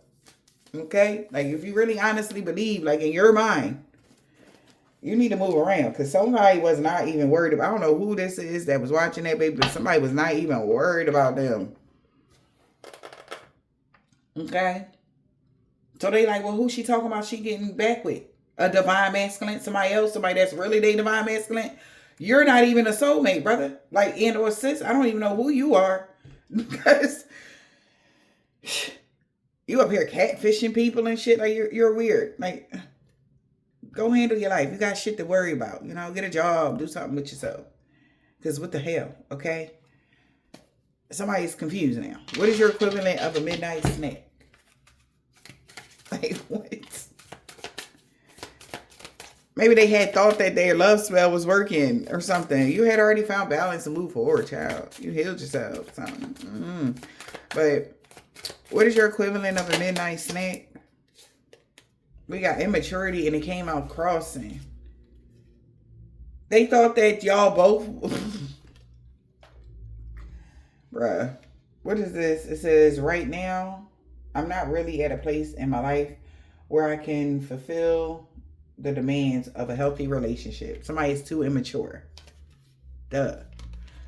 Okay? Like, if you really honestly believe, like, in your mind, you need to move around. Because somebody was not even worried about, I don't know who this is that was watching that, baby, but somebody was not even worried about them. Okay? So they like, well, who she talking about she getting back with? A divine masculine? Somebody else? Somebody that's really they divine masculine? You're not even a soulmate, brother. Like, and or sis, I don't even know who you are. Because you up here catfishing people and shit. Like, you're weird. Like, go handle your life. You got shit to worry about. You know, get a job. Do something with yourself. Because what the hell, okay? Somebody's confused now. What is your equivalent of a midnight snack? Like, what? Maybe they had thought that their love spell was working or something. You had already found balance and moved forward, child. You healed yourself. Something. But what is your equivalent of a midnight snack? We got immaturity and it came out crossing. They thought that y'all both... Bruh. What is this? It says, right now, I'm not really at a place in my life where I can fulfill the demands of a healthy relationship. Somebody is too immature. Duh.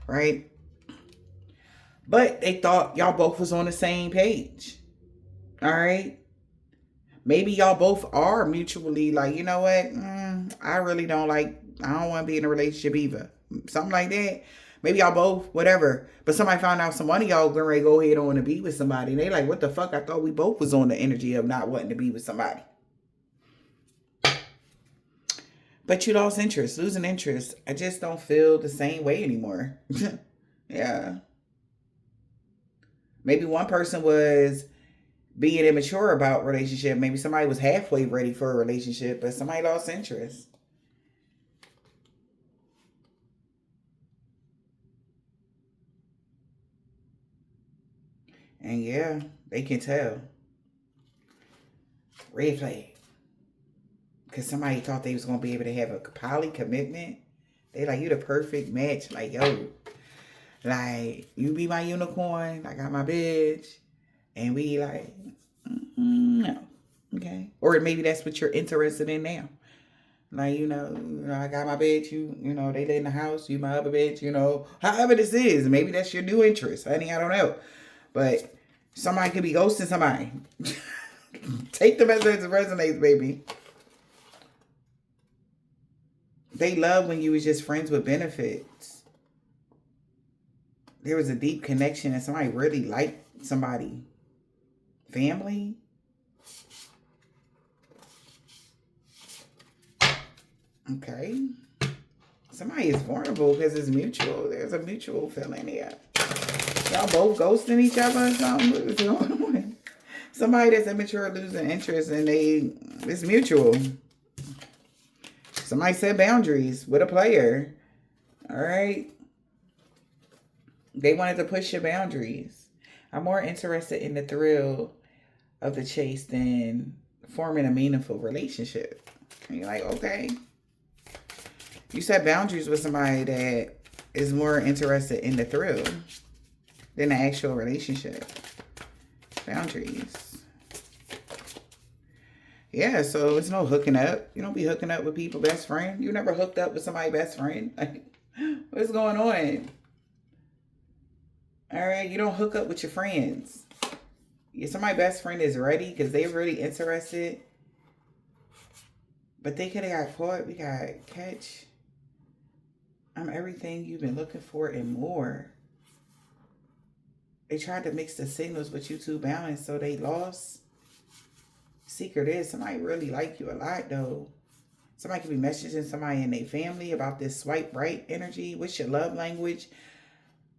Right? But they thought y'all both was on the same page. All right? Maybe y'all both are mutually like, you know what? I really don't like, I don't want to be in a relationship either. Something like that. Maybe y'all both, whatever. But somebody found out some one of y'all going to go ahead on to be with somebody. And they like, what the fuck? I thought we both was on the energy of not wanting to be with somebody. But you lost interest, losing interest. I just don't feel the same way anymore. Yeah. Maybe one person was being immature about relationship. Maybe somebody was halfway ready for a relationship, but somebody lost interest. And yeah, they can tell. Red flag. Because somebody thought they was going to be able to have a poly commitment. They like, you the perfect match. Like, yo, like, you be my unicorn. I got my bitch. And we like, no. Okay. Or maybe that's what you're interested in now. Like, you know, I got my bitch. You know, they live in the house. You my other bitch. You know, however this is. Maybe that's your new interest. Honey, I don't know. But somebody could be ghosting somebody. Take the message that resonates, baby. They love when you was just friends with benefits. There was a deep connection and somebody really liked somebody. Family. Okay. Somebody is vulnerable because it's mutual. There's a mutual feeling here. Y'all both ghosting each other or something? What's going on? Somebody that's immature losing interest and it's mutual. Somebody set boundaries with a player. All right. They wanted to push your boundaries. I'm more interested in the thrill of the chase than forming a meaningful relationship. And you're like, okay. You set boundaries with somebody that is more interested in the thrill than the actual relationship. Boundaries. Yeah, so it's no hooking up. You don't be hooking up with people best friend. You never hooked up with somebody best friend. Like, what's going on? All right, you don't hook up with your friends. If somebody's best friend is ready because they're really interested, but they could have got caught. We got catch. I'm everything you've been looking for and more. They tried to mix the signals, but you two balanced, so they lost. Secret is somebody really like you a lot, though. Somebody could be messaging somebody in their family about this swipe right energy. What's your love language?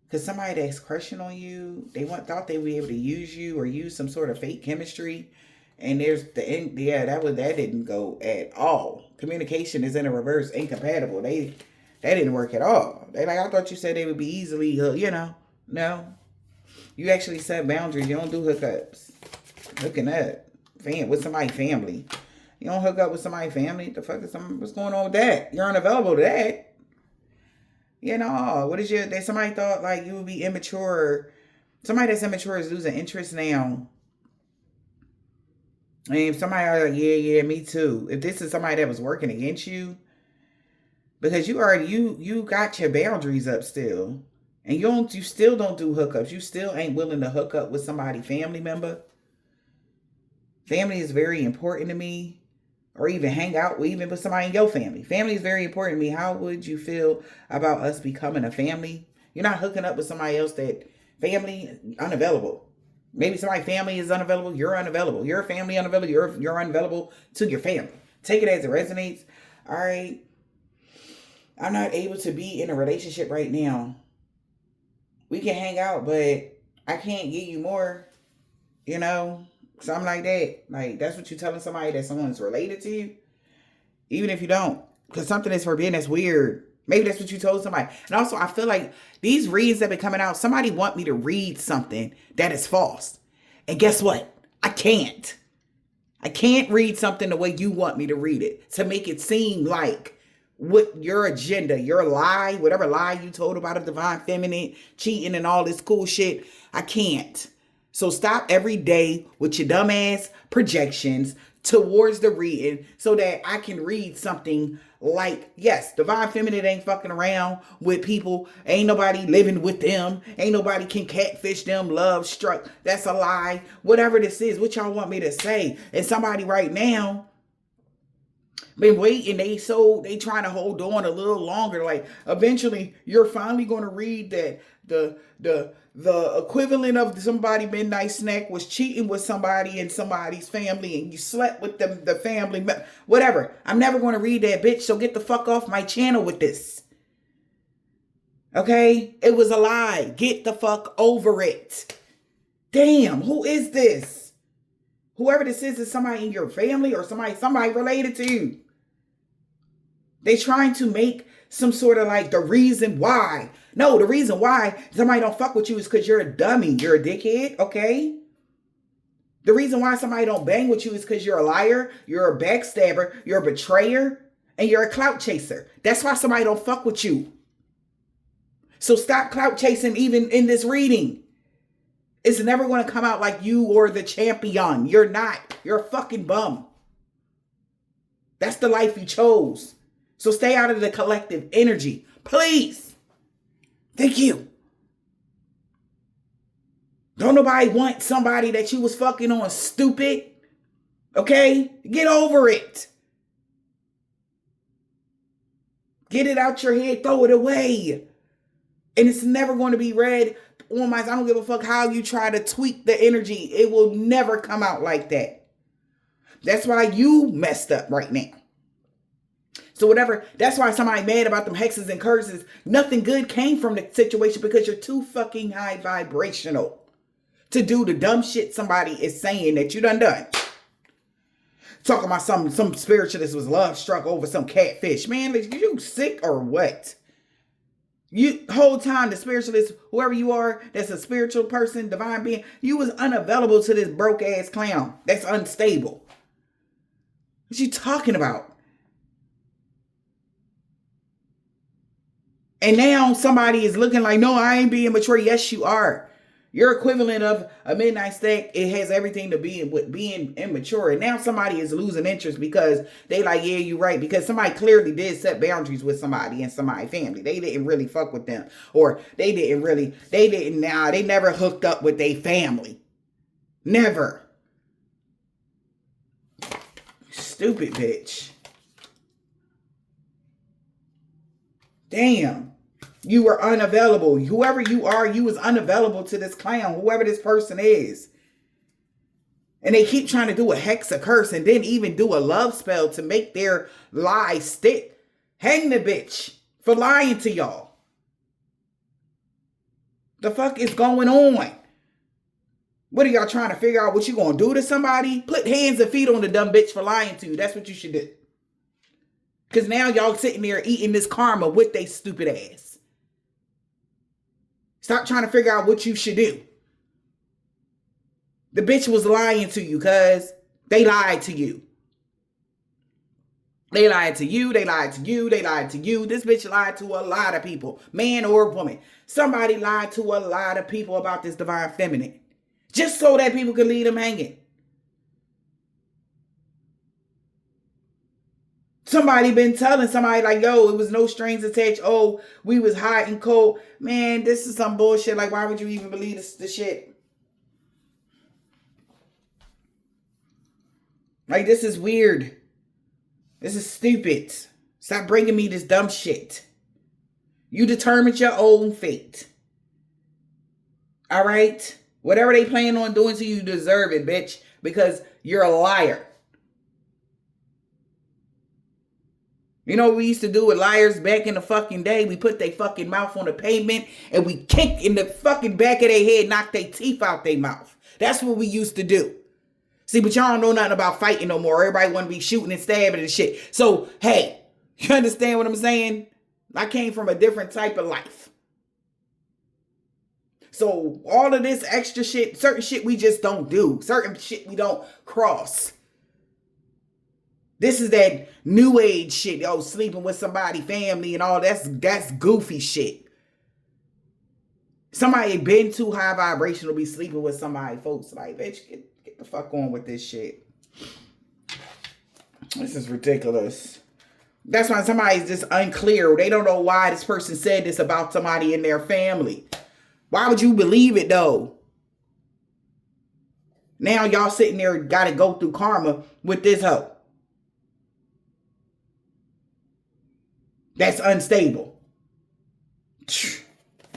Because somebody that's crushing on you, they thought they would be able to use you or use some sort of fake chemistry. And there's the end. Yeah, that didn't go at all. Communication is in a reverse, incompatible. That didn't work at all. They like, I thought you said they would be easily, you know. No. You actually set boundaries. You don't do hookups. Hooking up. With somebody's family. You don't hook up with somebody's family. The fuck is what's going on with that? You're unavailable to that. You know, what is somebody thought like you would be immature. Somebody that's immature is losing interest now. And if somebody like, yeah, me too. If this is somebody that was working against you, because you got your boundaries up still. And you still don't do hookups. You still ain't willing to hook up with somebody family member. Family is very important to me. Or even hang out even with somebody in your family. Family is very important to me. How would you feel about us becoming a family? You're not hooking up with somebody else that family unavailable. Maybe somebody's family is unavailable. You're unavailable. Your family unavailable. You're unavailable to your family. Take it as it resonates. All right. I'm not able to be in a relationship right now. We can hang out, but I can't give you more. You know? Something like that. Like, that's what you're telling somebody that someone's related to you. Even if you don't. Because something is forbidden, that's weird. Maybe that's what you told somebody. And also, I feel like these reads that been coming out, somebody want me to read something that is false. And guess what? I can't. I can't read something the way you want me to read it to make it seem like what your agenda, your lie, whatever lie you told about a divine feminine, cheating and all this cool shit. I can't. So stop every day with your dumbass projections towards the reading so that I can read something like, yes, divine feminine ain't fucking around with people. Ain't nobody living with them. Ain't nobody can catfish them, love struck. That's a lie. Whatever this is, what y'all want me to say? And somebody right now been waiting. They trying to hold on a little longer. Like eventually you're finally going to read that the equivalent of somebody midnight snack was cheating with somebody in somebody's family and you slept with them, the family, whatever. I'm never going to read that, bitch. So get the fuck off my channel with this. Okay? It was a lie. Get the fuck over it. Damn, who is this? Whoever this is somebody in your family or somebody related to you. They trying to make some sort of like the reason why. No, the reason why somebody don't fuck with you is because you're a dummy. You're a dickhead, okay? The reason why somebody don't bang with you is because you're a liar, you're a backstabber, you're a betrayer, and you're a clout chaser. That's why somebody don't fuck with you. So stop clout chasing even in this reading. It's never going to come out like you or the champion. You're not. You're a fucking bum. That's the life you chose. So stay out of the collective energy. Please. Thank you. Don't nobody want somebody that you was fucking on, stupid. Okay? Get over it. Get it out your head. Throw it away. And it's never going to be read on my... I don't give a fuck how you try to tweak the energy. It will never come out like that. That's why you messed up right now. So whatever, that's why somebody mad about them hexes and curses. Nothing good came from the situation because you're too fucking high vibrational to do the dumb shit somebody is saying that you done. Talking about some spiritualist was love struck over some catfish. Man, you sick or what? You whole time the spiritualist, whoever you are, that's a spiritual person, divine being, you was unavailable to this broke ass clown that's unstable. What you talking about? And now somebody is looking like, no, I ain't being mature. Yes, you are. Your equivalent of a midnight stack, it has everything to be with being immature. And now somebody is losing interest because they like, yeah, you're right. Because somebody clearly did set boundaries with somebody in somebody's family. They didn't really fuck with them. Or they never hooked up with their family. Never. Stupid bitch. Damn. You were unavailable. Whoever you are, you was unavailable to this clown, whoever this person is. And they keep trying to do a hex, a curse, and then even do a love spell to make their lie stick. Hang the bitch for lying to y'all. The fuck is going on? What are y'all trying to figure out what you gonna do to somebody? Put hands and feet on the dumb bitch for lying to you. That's what you should do. Because now y'all sitting there eating this karma with they stupid ass. Stop trying to figure out what you should do. The bitch was lying to you because they lied to you. They lied to you. They lied to you. They lied to you. This bitch lied to a lot of people, man or woman. Somebody lied to a lot of people about this divine feminine just so that people could leave them hanging. Somebody been telling somebody like, yo, it was no strings attached. Oh, we was hot and cold. Man, this is some bullshit. Like, why would you even believe this shit? Like, this is weird. This is stupid. Stop bringing me this dumb shit. You determined your own fate. All right? Whatever they plan on doing to you, you deserve it, bitch. Because you're a liar. You know what we used to do with liars back in the fucking day? We put their fucking mouth on the pavement and we kick in the fucking back of their head, knock their teeth out their mouth. That's what we used to do. See, but y'all don't know nothing about fighting no more. Everybody want to be shooting and stabbing and shit. So, hey, you understand what I'm saying? I came from a different type of life. So, all of this extra shit, certain shit we just don't do. Certain shit we don't cross. This is that new age shit. Oh, sleeping with somebody, family and all. That's goofy shit. Somebody been too high vibrational to be sleeping with somebody, folks. Like, bitch, get the fuck on with this shit. This is ridiculous. That's why somebody's just unclear. They don't know why this person said this about somebody in their family. Why would you believe it, though? Now y'all sitting there got to go through karma with this hoe. That's unstable.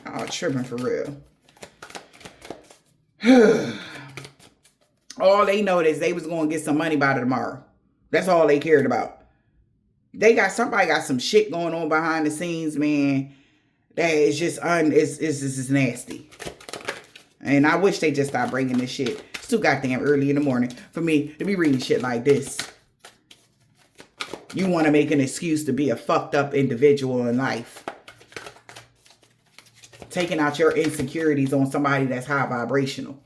Oh, tripping for real. All they know is they was going to get some money by tomorrow. That's all they cared about. Somebody got some shit going on behind the scenes, man. That is just it's nasty. And I wish they just stopped bringing this shit. It's too goddamn early in the morning for me to be reading shit like this. You want to make an excuse to be a fucked up individual in life. Taking out your insecurities on somebody that's high vibrational.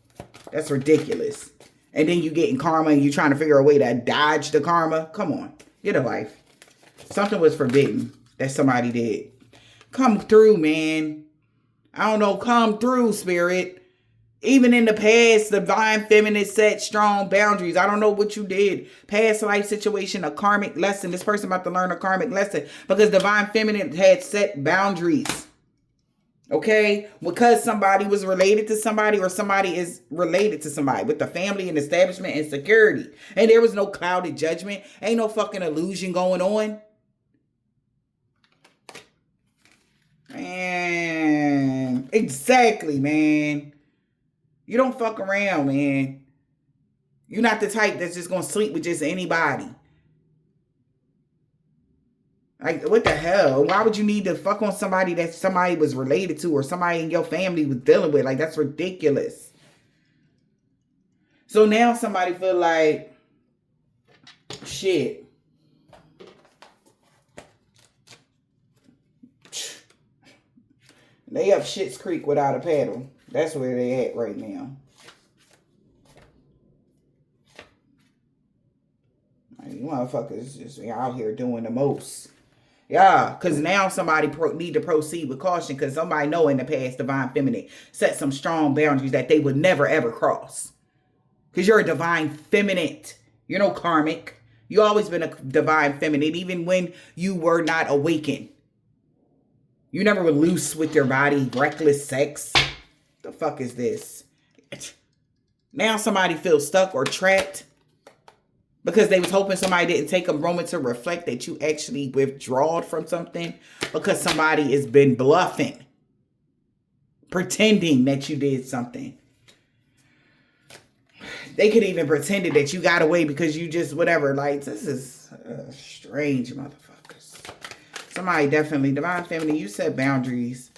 That's ridiculous. And then you getting karma and you trying to figure a way to dodge the karma. Come on. Get a life. Something was forbidden that somebody did. Come through, man. I don't know. Come through, spirit. Even in the past, divine feminine set strong boundaries. I don't know what you did. Past life situation, a karmic lesson. This person about to learn a karmic lesson because divine feminine had set boundaries. Okay? Because somebody was related to somebody or somebody is related to somebody with the family and establishment and security. And there was no clouded judgment. Ain't no fucking illusion going on. Man. Exactly, man. You don't fuck around, man. You're not the type that's just going to sleep with just anybody. Like, what the hell? Why would you need to fuck on somebody that somebody was related to or somebody in your family was dealing with? Like, that's ridiculous. So now somebody feel like, shit. They up Schitt's Creek without a paddle. That's where they at right now. Like, you motherfuckers just out here doing the most. Yeah, because now somebody need to proceed with caution because somebody know in the past divine feminine set some strong boundaries that they would never ever cross. Because you're a divine feminine. You're no karmic. You always been a divine feminine even when you were not awakened. You never were loose with your body, reckless sex. The fuck is this? Now somebody feels stuck or trapped because they was hoping somebody didn't take a moment to reflect that you actually withdrawed from something because somebody has been bluffing, pretending that you did something. They could even pretended that you got away because you just whatever. Like, this is strange, motherfuckers. Somebody definitely, divine feminine, you set boundaries.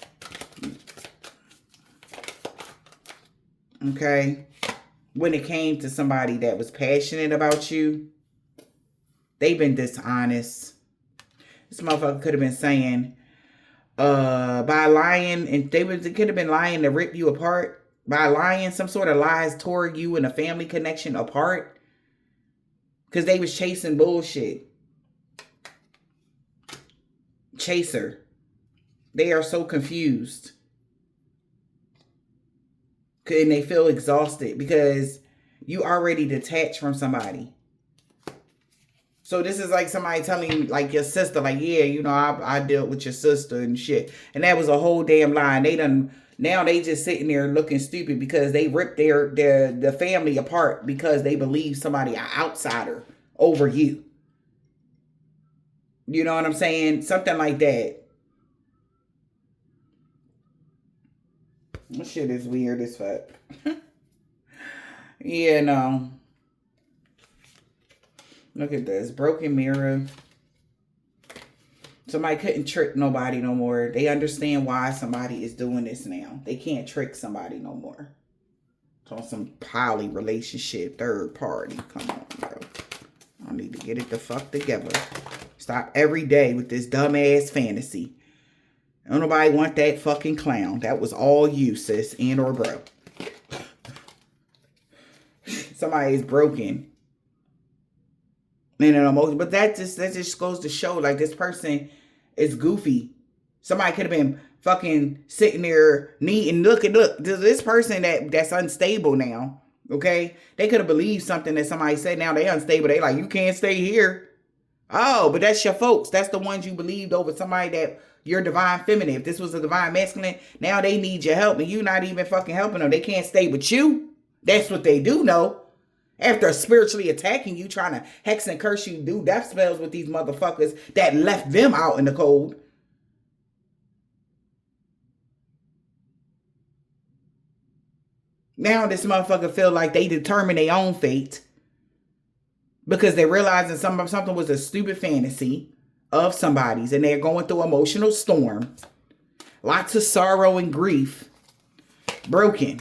Okay? When it came to somebody that was passionate about you, they've been dishonest. This motherfucker could have been saying, by lying, and they could have been lying to rip you apart. By lying, some sort of lies tore you and a family connection apart. Because they was chasing bullshit. Chaser. They are so confused. And they feel exhausted because you already detached from somebody. So this is like somebody telling you, like your sister, like, yeah, you know, I dealt with your sister and shit. And that was a whole damn lie. And now they just sitting there looking stupid because they ripped their family apart because they believe somebody, an outsider, over you. You know what I'm saying? Something like that. This shit is weird as fuck. Yeah, no. Look at this. Broken mirror. Somebody couldn't trick nobody no more. They understand why somebody is doing this now. They can't trick somebody no more. It's on some poly relationship, third party. Come on, bro. I need to get it the fuck together. Stop every day with this dumbass fantasy. Don't nobody want that fucking clown. That was all you, sis, and or bro. Somebody is broken. But that just goes to show, like, this person is goofy. Somebody could have been fucking sitting there neat and look, this person that's unstable now, okay? They could have believed something that somebody said. Now they unstable. They like, you can't stay here. Oh, but that's your folks. That's the ones you believed over somebody that you're divine feminine. If this was a divine masculine, now they need your help and you not even fucking helping them. They can't stay with you. That's what they do know. After spiritually attacking you, trying to hex and curse you, do death spells with these motherfuckers that left them out in the cold. Now this motherfucker feel like they determine their own fate because they realizing something was a stupid fantasy of somebody's and they're going through emotional storm. Lots of sorrow and grief. Broken.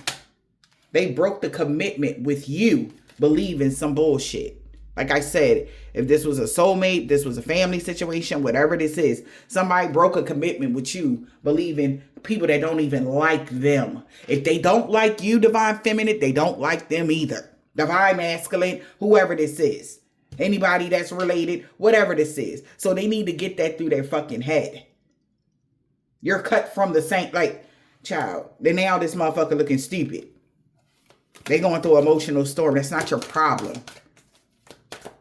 They broke the commitment with you believing some bullshit. Like I said, if this was a soulmate, this was a family situation, whatever this is, somebody broke a commitment with you believing people that don't even like them. If they don't like you, divine feminine, they don't like them either. Divine masculine, whoever this is. Anybody that's related, whatever this is. So they need to get that through their fucking head. You're cut from the same, like, child. Then now this motherfucker looking stupid. They going through an emotional storm. That's not your problem.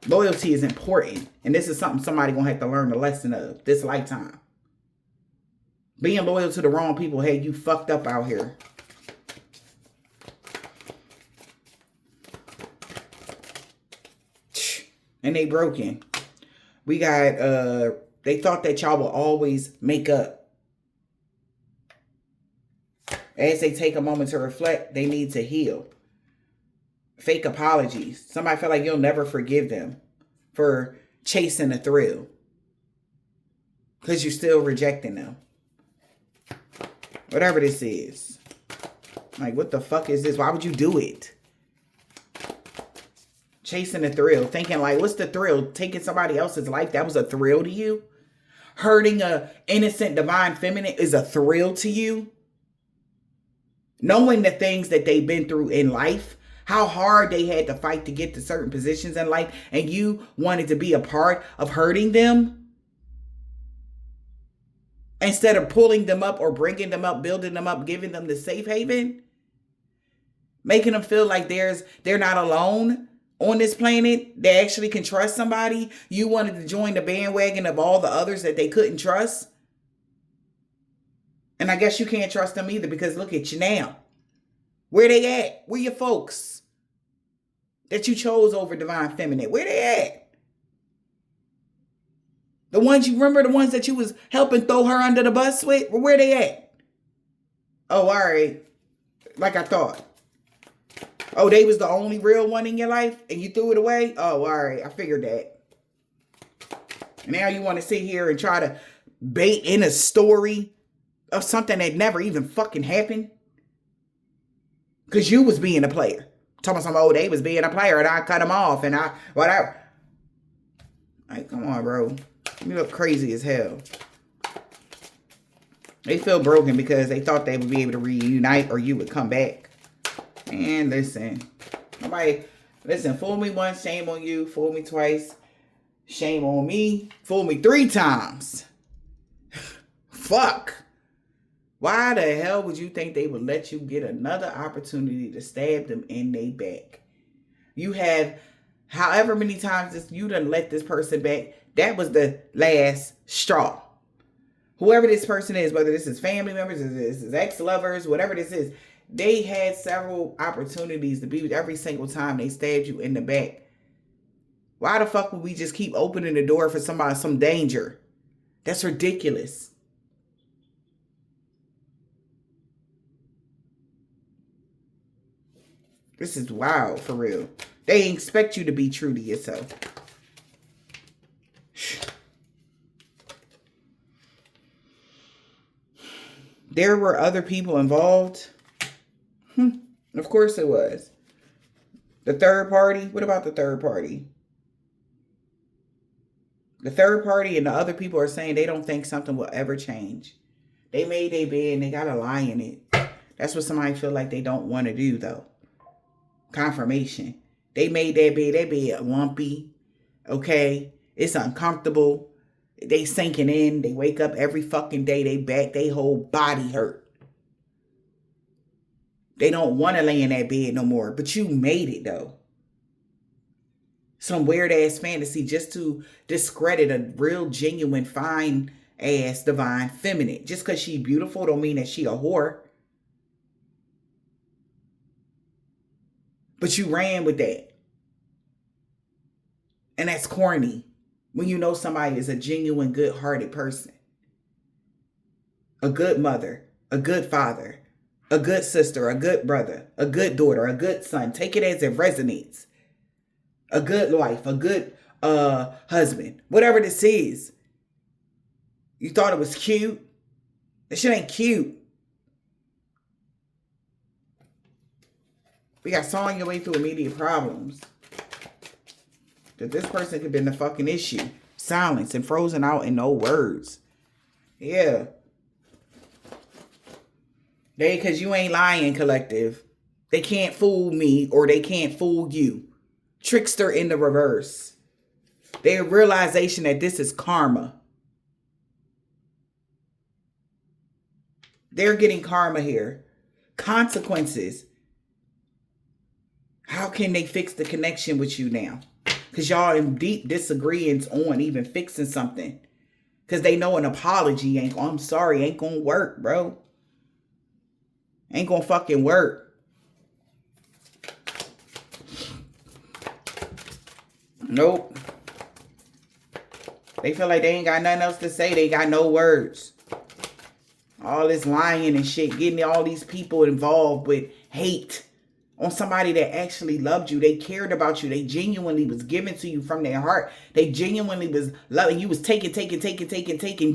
Loyalty is important. And this is something somebody going to have to learn the lesson of this lifetime. Being loyal to the wrong people, hey, you fucked up out here. And they broken. We got, they thought that y'all will always make up. As they take a moment to reflect, they need to heal. Fake apologies. Somebody feel like you'll never forgive them for chasing a thrill. Because you're still rejecting them. Whatever this is. Like, what the fuck is this? Why would you do it? Chasing a thrill. Thinking like, what's the thrill? Taking somebody else's life? That was a thrill to you? Hurting a innocent divine feminine is a thrill to you? Knowing the things that they've been through in life, how hard they had to fight to get to certain positions in life, and you wanted to be a part of hurting them? Instead of pulling them up or bringing them up, building them up, giving them the safe haven? Making them feel like they're not alone on this planet. They actually can trust somebody. You wanted to join the bandwagon of all the others that they couldn't trust. And I guess you can't trust them either because look at you now. Where they at? Where your folks that you chose over divine feminine? Where they at? The ones you remember, the ones that you was helping throw her under the bus with? Where they at? Oh, all right. Like I thought. Oh, they was the only real one in your life and you threw it away? Oh, all right. I figured that. Now you want to sit here and try to bait in a story of something that never even fucking happened? Because you was being a player. Talking about some old they was being a player and I cut them off and whatever. Like, come on, bro. You look crazy as hell. They feel broken because they thought they would be able to reunite or you would come back. And listen. Fool me once, shame on you. Fool me twice, shame on me. Fool me 3 times. Fuck. Why the hell would you think they would let you get another opportunity to stab them in their back? You have however many times you done let this person back. That was the last straw. Whoever this person is, whether this is family members, this is ex-lovers, whatever this is, they had several opportunities to be with every single time they stabbed you in the back. Why the fuck would we just keep opening the door for somebody, some danger? That's ridiculous. This is wild, for real. They expect you to be true to yourself. There were other people involved. Of course it was. The third party? What about the third party? The third party and the other people are saying they don't think something will ever change. They made their bed and they got to lie in it. That's what somebody feel like they don't want to do, though. Confirmation. They made that bed lumpy. Okay? It's uncomfortable. They sinking in. They wake up every fucking day. They back, they whole body hurt. They don't want to lay in that bed no more. But you made it, though. Some weird ass fantasy just to discredit a real, genuine, fine ass, divine feminine. Just because she beautiful don't mean that she a whore. But you ran with that. And that's corny. When you know somebody is a genuine, good-hearted person. A good mother. A good father. A good sister. A good brother. A good daughter. A good son. Take it as it resonates. A good wife. A good husband. Whatever this is. You thought it was cute? That shit ain't cute. We got sawing your way through immediate problems. That this person could have been the fucking issue. Silence and frozen out and no words. Yeah. Because you ain't lying, collective. They can't fool me or they can't fool you. Trickster in the reverse. Their realization that this is karma. They're getting karma here. Consequences. How can they fix the connection with you now? Because y'all in deep disagreements on even fixing something. Because they know an apology ain't, I'm sorry, ain't gonna work, bro. Ain't gonna fucking work. Nope. They feel like they ain't got nothing else to say. They got no words. All this lying and shit. Getting all these people involved with hate. On somebody that actually loved you. They cared about you. They genuinely was giving to you from their heart. They genuinely was loving you. Was taking,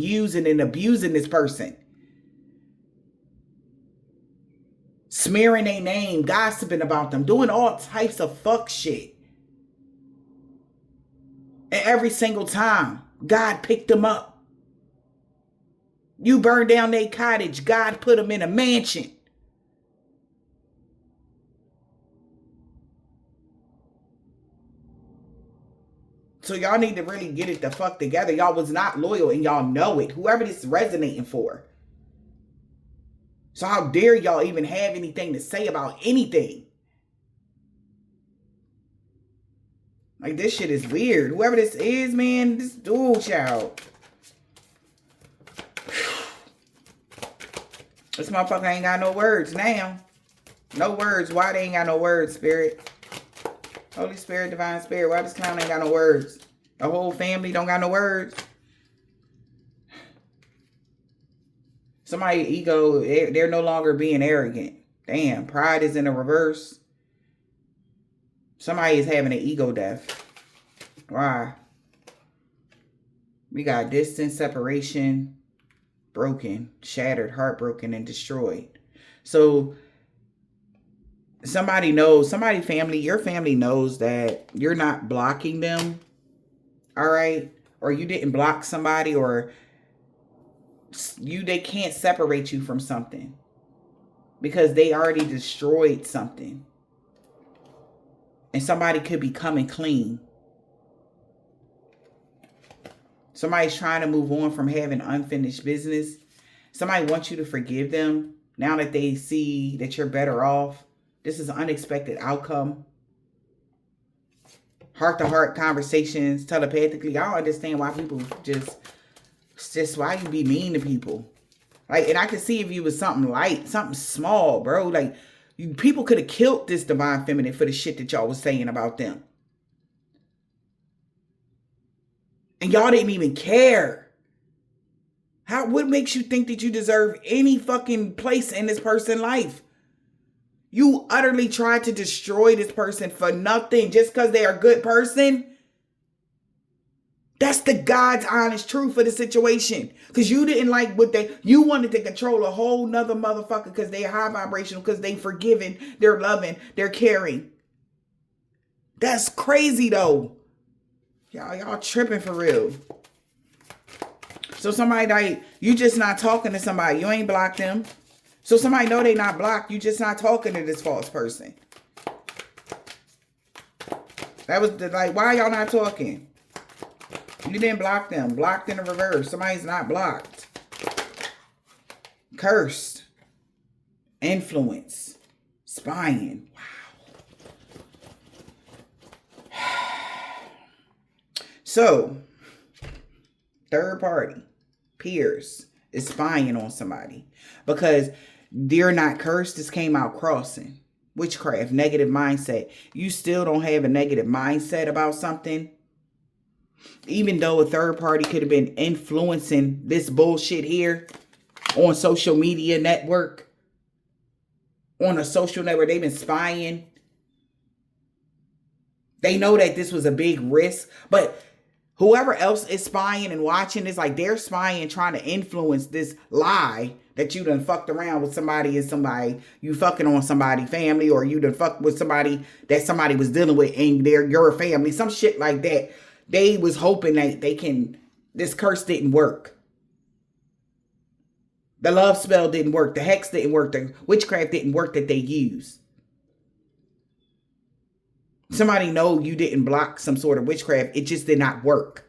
using and abusing this person. Smearing their name, gossiping about them, doing all types of fuck shit. And every single time, God picked them up. You burned down their cottage. God put them in a mansion. So y'all need to really get it the fuck together. Y'all was not loyal and y'all know it. Whoever this is resonating for. So how dare y'all even have anything to say about anything? Like, this shit is weird. Whoever this is, man, this dude, child. This motherfucker ain't got no words now. No words. Why they ain't got no words, Spirit? Holy Spirit, Divine Spirit. Why this clown ain't got no words? The whole family don't got no words. Somebody ego, they're no longer being arrogant. Damn, pride is in the reverse. Somebody is having an ego death. Why? We got distance, separation, broken, shattered, heartbroken, and destroyed. So somebody knows, your family knows that you're not blocking them. All right? Or you didn't block somebody, or they can't separate you from something because they already destroyed something. And somebody could be coming clean. Somebody's trying to move on from having unfinished business. Somebody wants you to forgive them now that they see that you're better off. This is an unexpected outcome. Heart-to-heart conversations, telepathically. I don't understand why people just why you be mean to people. Like, and I could see if you was something light, something small, bro. Like, people could have killed this divine feminine for the shit that y'all was saying about them. And y'all didn't even care. What makes you think that you deserve any fucking place in this person's life? You utterly tried to destroy this person for nothing just because they are a good person. That's the God's honest truth for the situation. Because you didn't like what you wanted to control a whole nother motherfucker because they're high vibrational, because they forgiving, they're loving, they're caring. That's crazy though. Y'all tripping for real. So somebody like, you just not talking to somebody. You ain't blocked them. So somebody know they not blocked. You just not talking to this false person. That was like, why y'all not talking? You didn't block them. Blocked in the reverse. Somebody's not blocked. Cursed. Influence. Spying. Wow. So, third party, peers, is spying on somebody. Because they're not cursed. This came out crossing. Witchcraft. Negative mindset. You still don't have a negative mindset about something. Even though a third party could have been influencing this bullshit here on social media network, on a social network, they've been spying. They know that this was a big risk, but whoever else is spying and watching is like they're spying, trying to influence this lie that you done fucked around with somebody and somebody, you fucking on somebody family, or you done fucked with somebody that somebody was dealing with and they're your family, some shit like that. They was hoping that this curse didn't work. The love spell didn't work. The hex didn't work. The witchcraft didn't work that they used. Somebody know you didn't block some sort of witchcraft. It just did not work.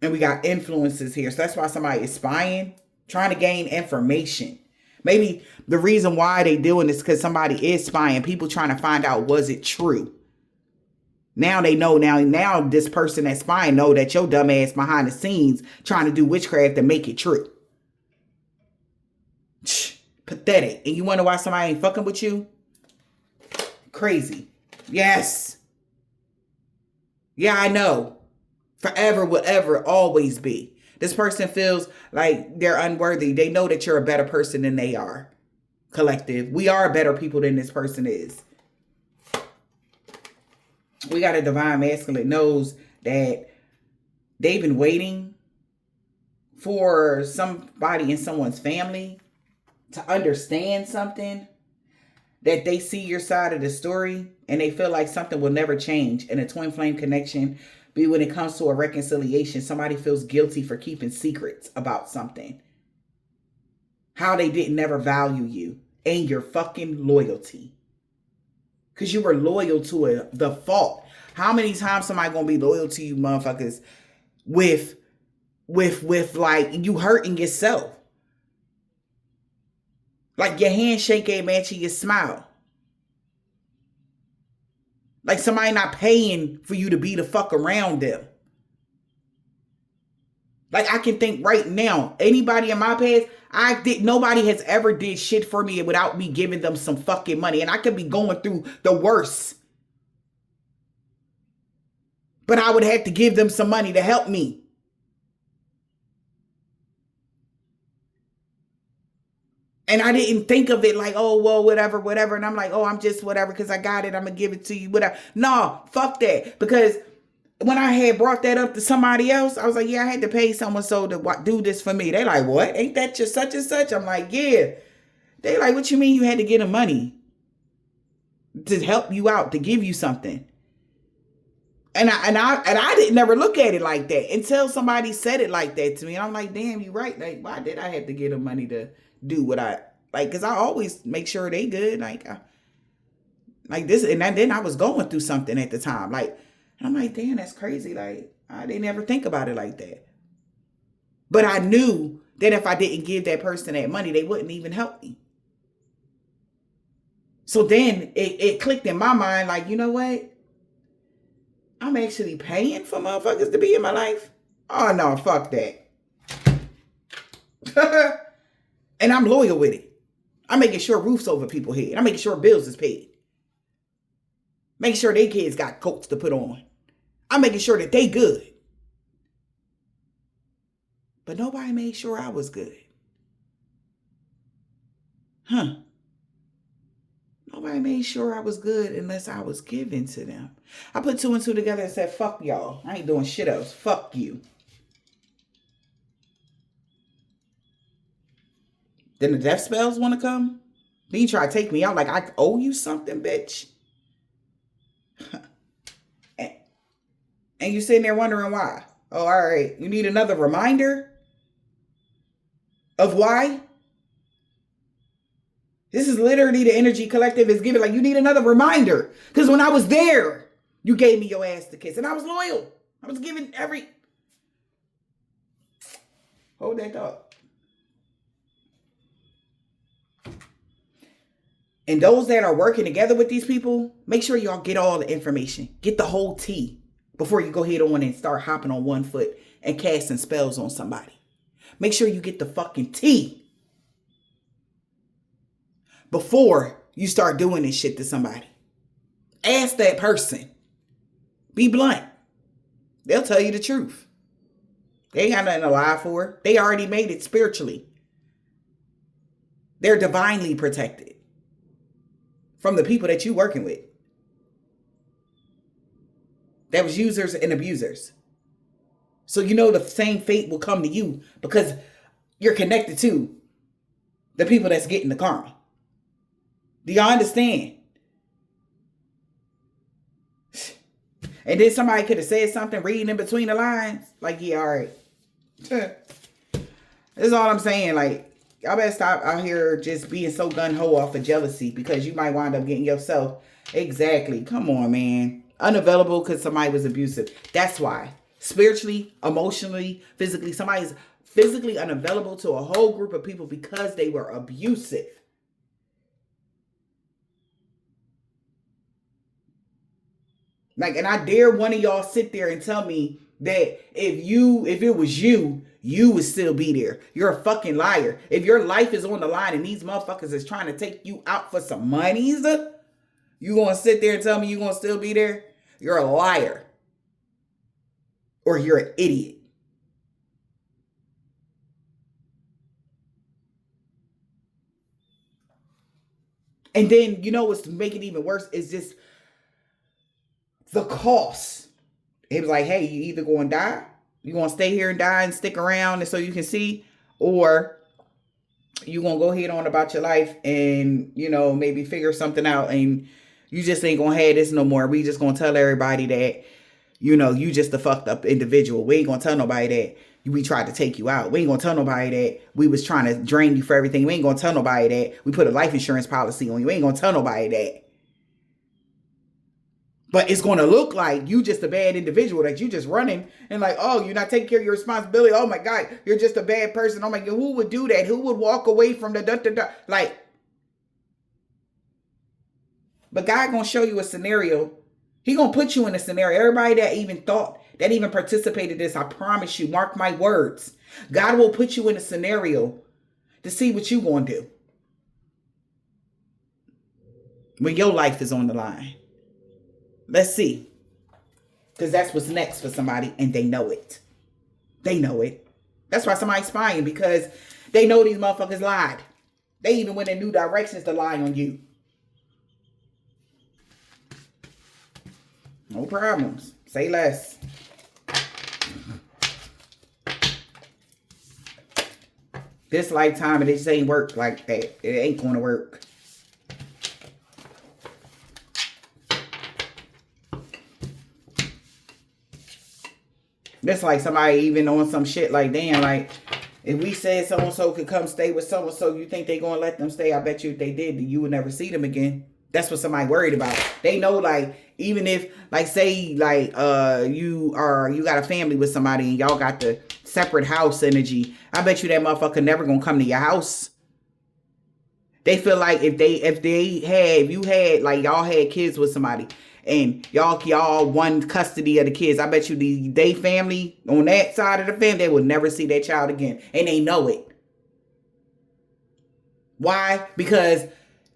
And we got influences here. So that's why somebody is spying, trying to gain information. Maybe the reason why they doing this is because somebody is spying. People trying to find out, was it true? Now they know. Now this person that's spying know that your dumb ass behind the scenes trying to do witchcraft to make it true. Pathetic. And you wonder why somebody ain't fucking with you? Crazy. Yes. Yeah, I know. Forever will ever always be. This person feels like they're unworthy. They know that you're a better person than they are. Collective. We are better people than this person is. We got a divine masculine knows that they've been waiting for somebody in someone's family to understand something, that they see your side of the story and they feel like something will never change in a twin flame connection. But when it comes to a reconciliation, somebody feels guilty for keeping secrets about something. How they didn't never value you and your fucking loyalty. Because you were loyal to the fault. How many times somebody gonna be loyal to you motherfuckers with like you hurting yourself? Like your handshake ain't matching your smile. Like somebody not paying for you to be the fuck around them. Like I can think right now, anybody in my past, nobody has ever did shit for me without me giving them some fucking money. And I could be going through the worst. But I would have to give them some money to help me. And I didn't think of it like, oh, well, whatever. And I'm like, oh, I'm just whatever because I got it. I'm going to give it to you. Whatever. No, fuck that. Because when I had brought that up to somebody else, I was like, yeah, I had to pay someone so to do this for me. They like, what? Ain't that just such and such? I'm like, yeah. They like, what you mean you had to get them money to help you out, to give you something? And I didn't never look at it like that until somebody said it like that to me. And I'm like, damn, you right. Like, why did I have to give them money to do what I like? Because I always make sure they good. Like this. And then I was going through something at the time. Like, and I'm like, damn, that's crazy. Like, I didn't ever think about it like that. But I knew that if I didn't give that person that money, they wouldn't even help me. So then it clicked in my mind, like, you know what? I'm actually paying for motherfuckers to be in my life? Oh, no, fuck that. And I'm loyal with it. I'm making sure roofs over people's head. I'm making sure bills is paid. Making sure their kids got coats to put on. I'm making sure that they good. But nobody made sure I was good. Nobody nobody made sure I was good unless I was given to them. I put 2 and 2 together and said, fuck y'all. I ain't doing shit else. Fuck you. Then the death spells want to come. Then you try to take me out like I owe you something, bitch. And you sitting there wondering why. Oh, all right. You need another reminder of why? This is literally the energy collective is giving. Like, you need another reminder. Because when I was there, you gave me your ass to kiss. And I was loyal. I was giving every... Hold that thought. And those that are working together with these people, make sure y'all get all the information. Get the whole tea before you go ahead on and start hopping on one foot and casting spells on somebody. Make sure you get the fucking tea before you start doing this shit to somebody. Ask that person. Be blunt. They'll tell you the truth. They ain't got nothing to lie for. They already made it spiritually. They're divinely protected from the people that you working with. That was users and abusers. So you know the same fate will come to you because you're connected to the people that's getting the karma. Do y'all understand? And then somebody could have said something reading in between the lines. Like, yeah, all right. That's all I'm saying. Like, y'all better stop out here just being so gun-ho off of jealousy because you might wind up getting yourself. Exactly. Come on, man. Unavailable because somebody was abusive. That's why. Spiritually, emotionally, physically, somebody's physically unavailable to a whole group of people because they were abusive. Like, and I dare one of y'all sit there and tell me that if it was you, you would still be there. You're a fucking liar. If your life is on the line and these motherfuckers is trying to take you out for some monies, you gonna sit there and tell me you gonna still be there? You're a liar. Or you're an idiot. And then, you know what's making it even worse is just the cost. It was like, hey, you either going to die, you going to stay here and die and stick around and so you can see, or you going to go ahead on about your life and, you know, maybe figure something out and you just ain't going to have this no more. We just going to tell everybody that, you know, you just a fucked up individual. We ain't going to tell nobody that we tried to take you out. We ain't going to tell nobody that we was trying to drain you for everything. We ain't going to tell nobody that we put a life insurance policy on you. We ain't going to tell nobody that. But it's going to look like you just a bad individual, that you just running and like, oh, you're not taking care of your responsibility. Oh my God, you're just a bad person. Oh my God, who would do that? Who would walk away from the like? But God going to show you a scenario. He going to put you in a scenario. Everybody that even thought, that even participated in this, I promise you, mark my words. God will put you in a scenario to see what you going to do when your life is on the line. Let's see. Because that's what's next for somebody and they know it. They know it. That's why somebody's spying, because they know these motherfuckers lied. They even went in new directions to lie on you. No problems. Say less. This lifetime, it just ain't work like that. It ain't going to work. That's like somebody even on some shit like, damn, like, if we said so-and-so could come stay with so-and-so, you think they going to let them stay? I bet you if they did, you would never see them again. That's what somebody worried about. They know, like, even if, like, say, like, you got a family with somebody and y'all got the separate house energy, I bet you that motherfucker never going to come to your house. They feel like if you had, like, y'all had kids with somebody and y'all won custody of the kids, I bet you they family on that side of the family, they will never see that child again. And they know it. Why? Because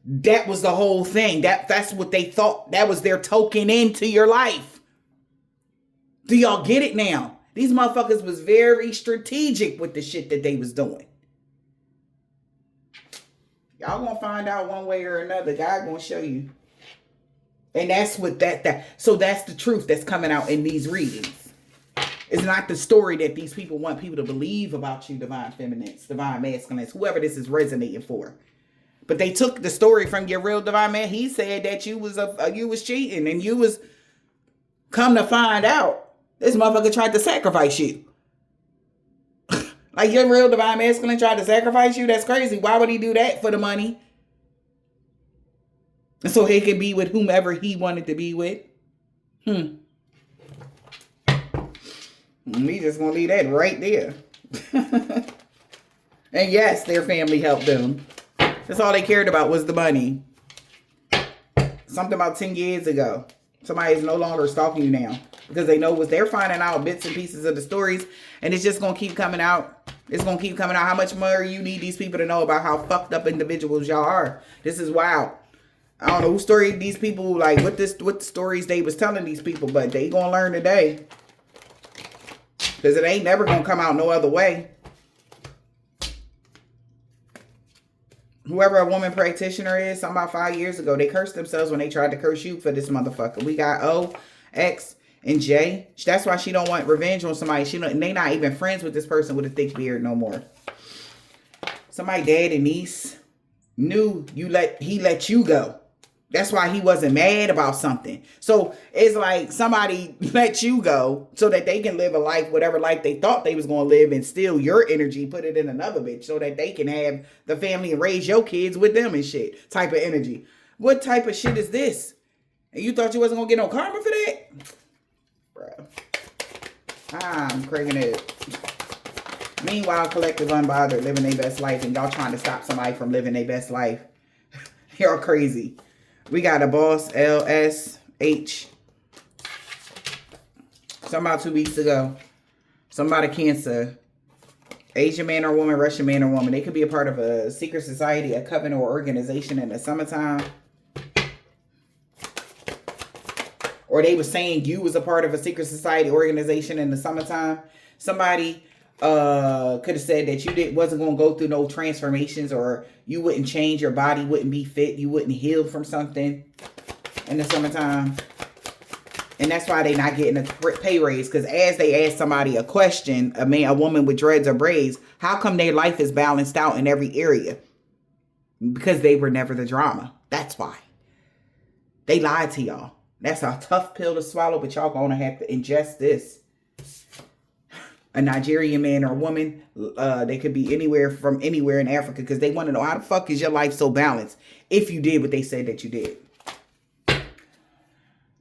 that was the whole thing. That's what they thought. That was their token into your life. Do y'all get it now? These motherfuckers was very strategic with the shit that they was doing. Y'all gonna find out one way or another. God gonna show you. And that's what so that's the truth that's coming out in these readings. It's not the story that these people want people to believe about you, divine feminines, divine masculines, whoever this is resonating for. But they took the story from your real divine man. He said that you was cheating, and you was, come to find out, this motherfucker tried to sacrifice you. Like your real divine masculine tried to sacrifice you? That's crazy. Why would he do that for the money? And so he could be with whomever he wanted to be with. We just gonna leave that right there. And yes, their family helped them. That's all they cared about was the money. Something about 10 years ago. Somebody is no longer stalking you now. Because they know what they're finding out, bits and pieces of the stories. And it's just going to keep coming out. It's going to keep coming out. How much more you need these people to know about how fucked up individuals y'all are. This is wild. I don't know who story these people, like what stories they was telling these people. But they going to learn today. Because it ain't never going to come out no other way. Whoever a woman practitioner is, something about 5 years ago, they cursed themselves when they tried to curse you for this motherfucker. We got O, X, and J. That's why she don't want revenge on somebody. They not even friends with this person with a thick beard no more. Somebody dad and niece knew he let you go. That's why he wasn't mad about something. So it's like somebody let you go so that they can live a life, whatever life they thought they was going to live, and steal your energy, put it in another bitch so that they can have the family and raise your kids with them and shit type of energy. What type of shit is this? And you thought you wasn't going to get no karma for that? Bruh. I'm craving it. Meanwhile, collective unbothered, living their best life, and y'all trying to stop somebody from living their best life. You're crazy. We got a boss, LSH. Something about 2 weeks ago. Somebody Cancer. Asian man or woman, Russian man or woman. They could be a part of a secret society, a coven, or organization in the summertime. Or they were saying you was a part of a secret society organization in the summertime. Somebody could have said that you wasn't going to go through no transformations, or you wouldn't change, your body wouldn't be fit, you wouldn't heal from something in the summertime. And that's why they not getting a pay raise, because as they ask somebody a question, a woman with dreads or braids, how come their life is balanced out in every area? Because they were never the drama. That's why. They lied to y'all. That's a tough pill to swallow, but y'all gonna have to ingest this. A Nigerian man or woman, they could be anywhere in Africa, because they want to know how the fuck is your life so balanced if you did what they said that you did.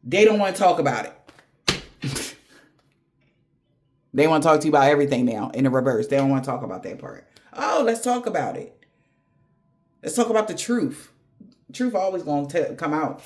They don't want to talk about it. They want to talk to you about everything now in the reverse. They don't want to talk about that part. Oh, let's talk about it. Let's talk about the truth. The truth always going to come out.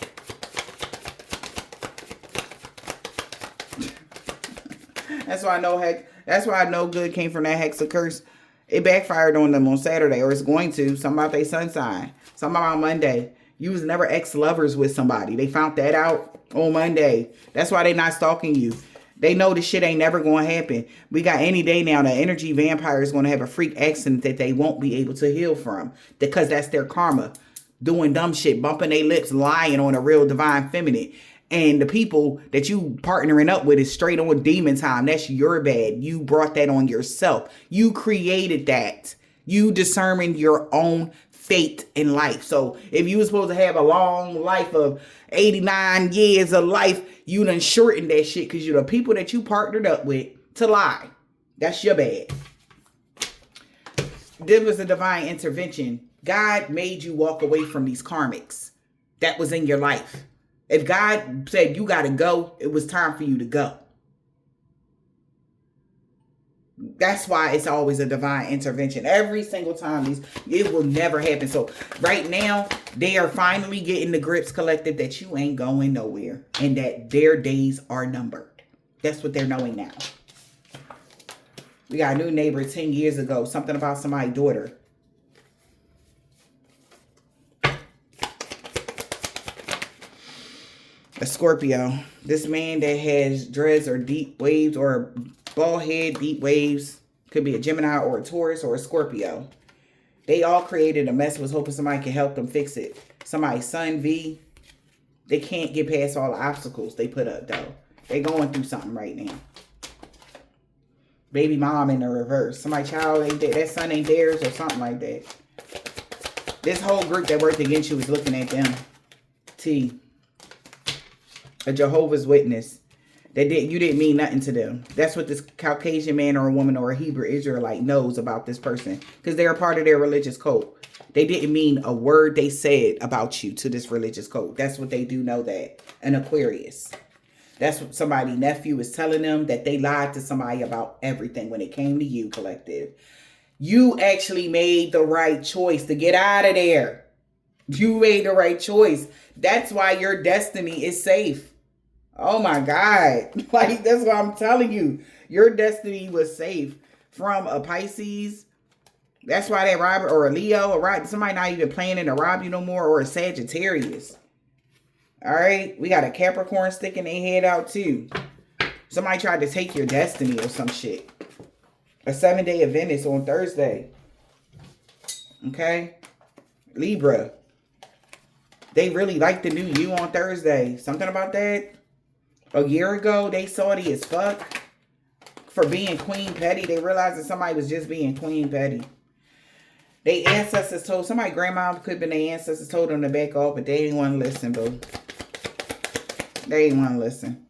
That's why I know good came from that Hexa curse. It backfired on them on Saturday, or it's going to. Something about their sun sign. Something about Monday. You was never ex-lovers with somebody. They found that out on Monday. That's why they not stalking you. They know this shit ain't never going to happen. We got any day now, the energy vampire is going to have a freak accident that they won't be able to heal from, because that's their karma. Doing dumb shit, bumping their lips, lying on a real divine feminine. And the people that you partnering up with is straight on demon time. That's your bad. You brought that on yourself. You created that. You determined your own fate in life. So if you were supposed to have a long life of 89 years of life, you done shortened that shit because you're the people that you partnered up with to lie. That's your bad. There was a divine intervention. God made you walk away from these karmics that was in your life. If God said you got to go, it was time for you to go. That's why it's always a divine intervention. Every single time, it will never happen. So right now, they are finally getting the grips collected that you ain't going nowhere and that their days are numbered. That's what they're knowing now. We got a new neighbor 10 years ago. Something about somebody's daughter. A Scorpio. This man that has dreads or deep waves or bald head, deep waves. Could be a Gemini or a Taurus or a Scorpio. They all created a mess, was hoping somebody could help them fix it. Somebody's son, V, they can't get past all the obstacles they put up, though. They going through something right now. Baby mom in the reverse. Somebody's child ain't there. That son ain't theirs or something like that. This whole group that worked against you is looking at them. T. A Jehovah's Witness. You didn't mean nothing to them. That's what this Caucasian man or a woman or a Hebrew Israelite knows about this person. Because they're a part of their religious code. They didn't mean a word they said about you to this religious code. That's what they do know that. An Aquarius. That's what somebody's nephew is telling them, that they lied to somebody about everything when it came to you, collective. You actually made the right choice to get out of there. You made the right choice. That's why your destiny is safe. Oh my God. Like, that's what I'm telling you. Your destiny was safe from a Pisces. That's why that robber, or a Leo, or somebody not even planning to rob you no more, or a Sagittarius. All right. We got a Capricorn sticking their head out too. Somebody tried to take your destiny or some shit. A 7-day Adventist on Thursday. Okay. Libra. They really like the new you on Thursday. Something about that. A year ago, they salty as fuck for being Queen Petty. They realized that somebody was just being Queen Petty. They ancestors told, somebody grandma could have been their ancestors told them to back off, but they didn't want to listen, boo. They didn't want to listen.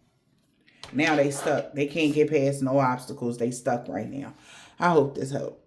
Now they stuck. They can't get past no obstacles. They stuck right now. I hope this helped.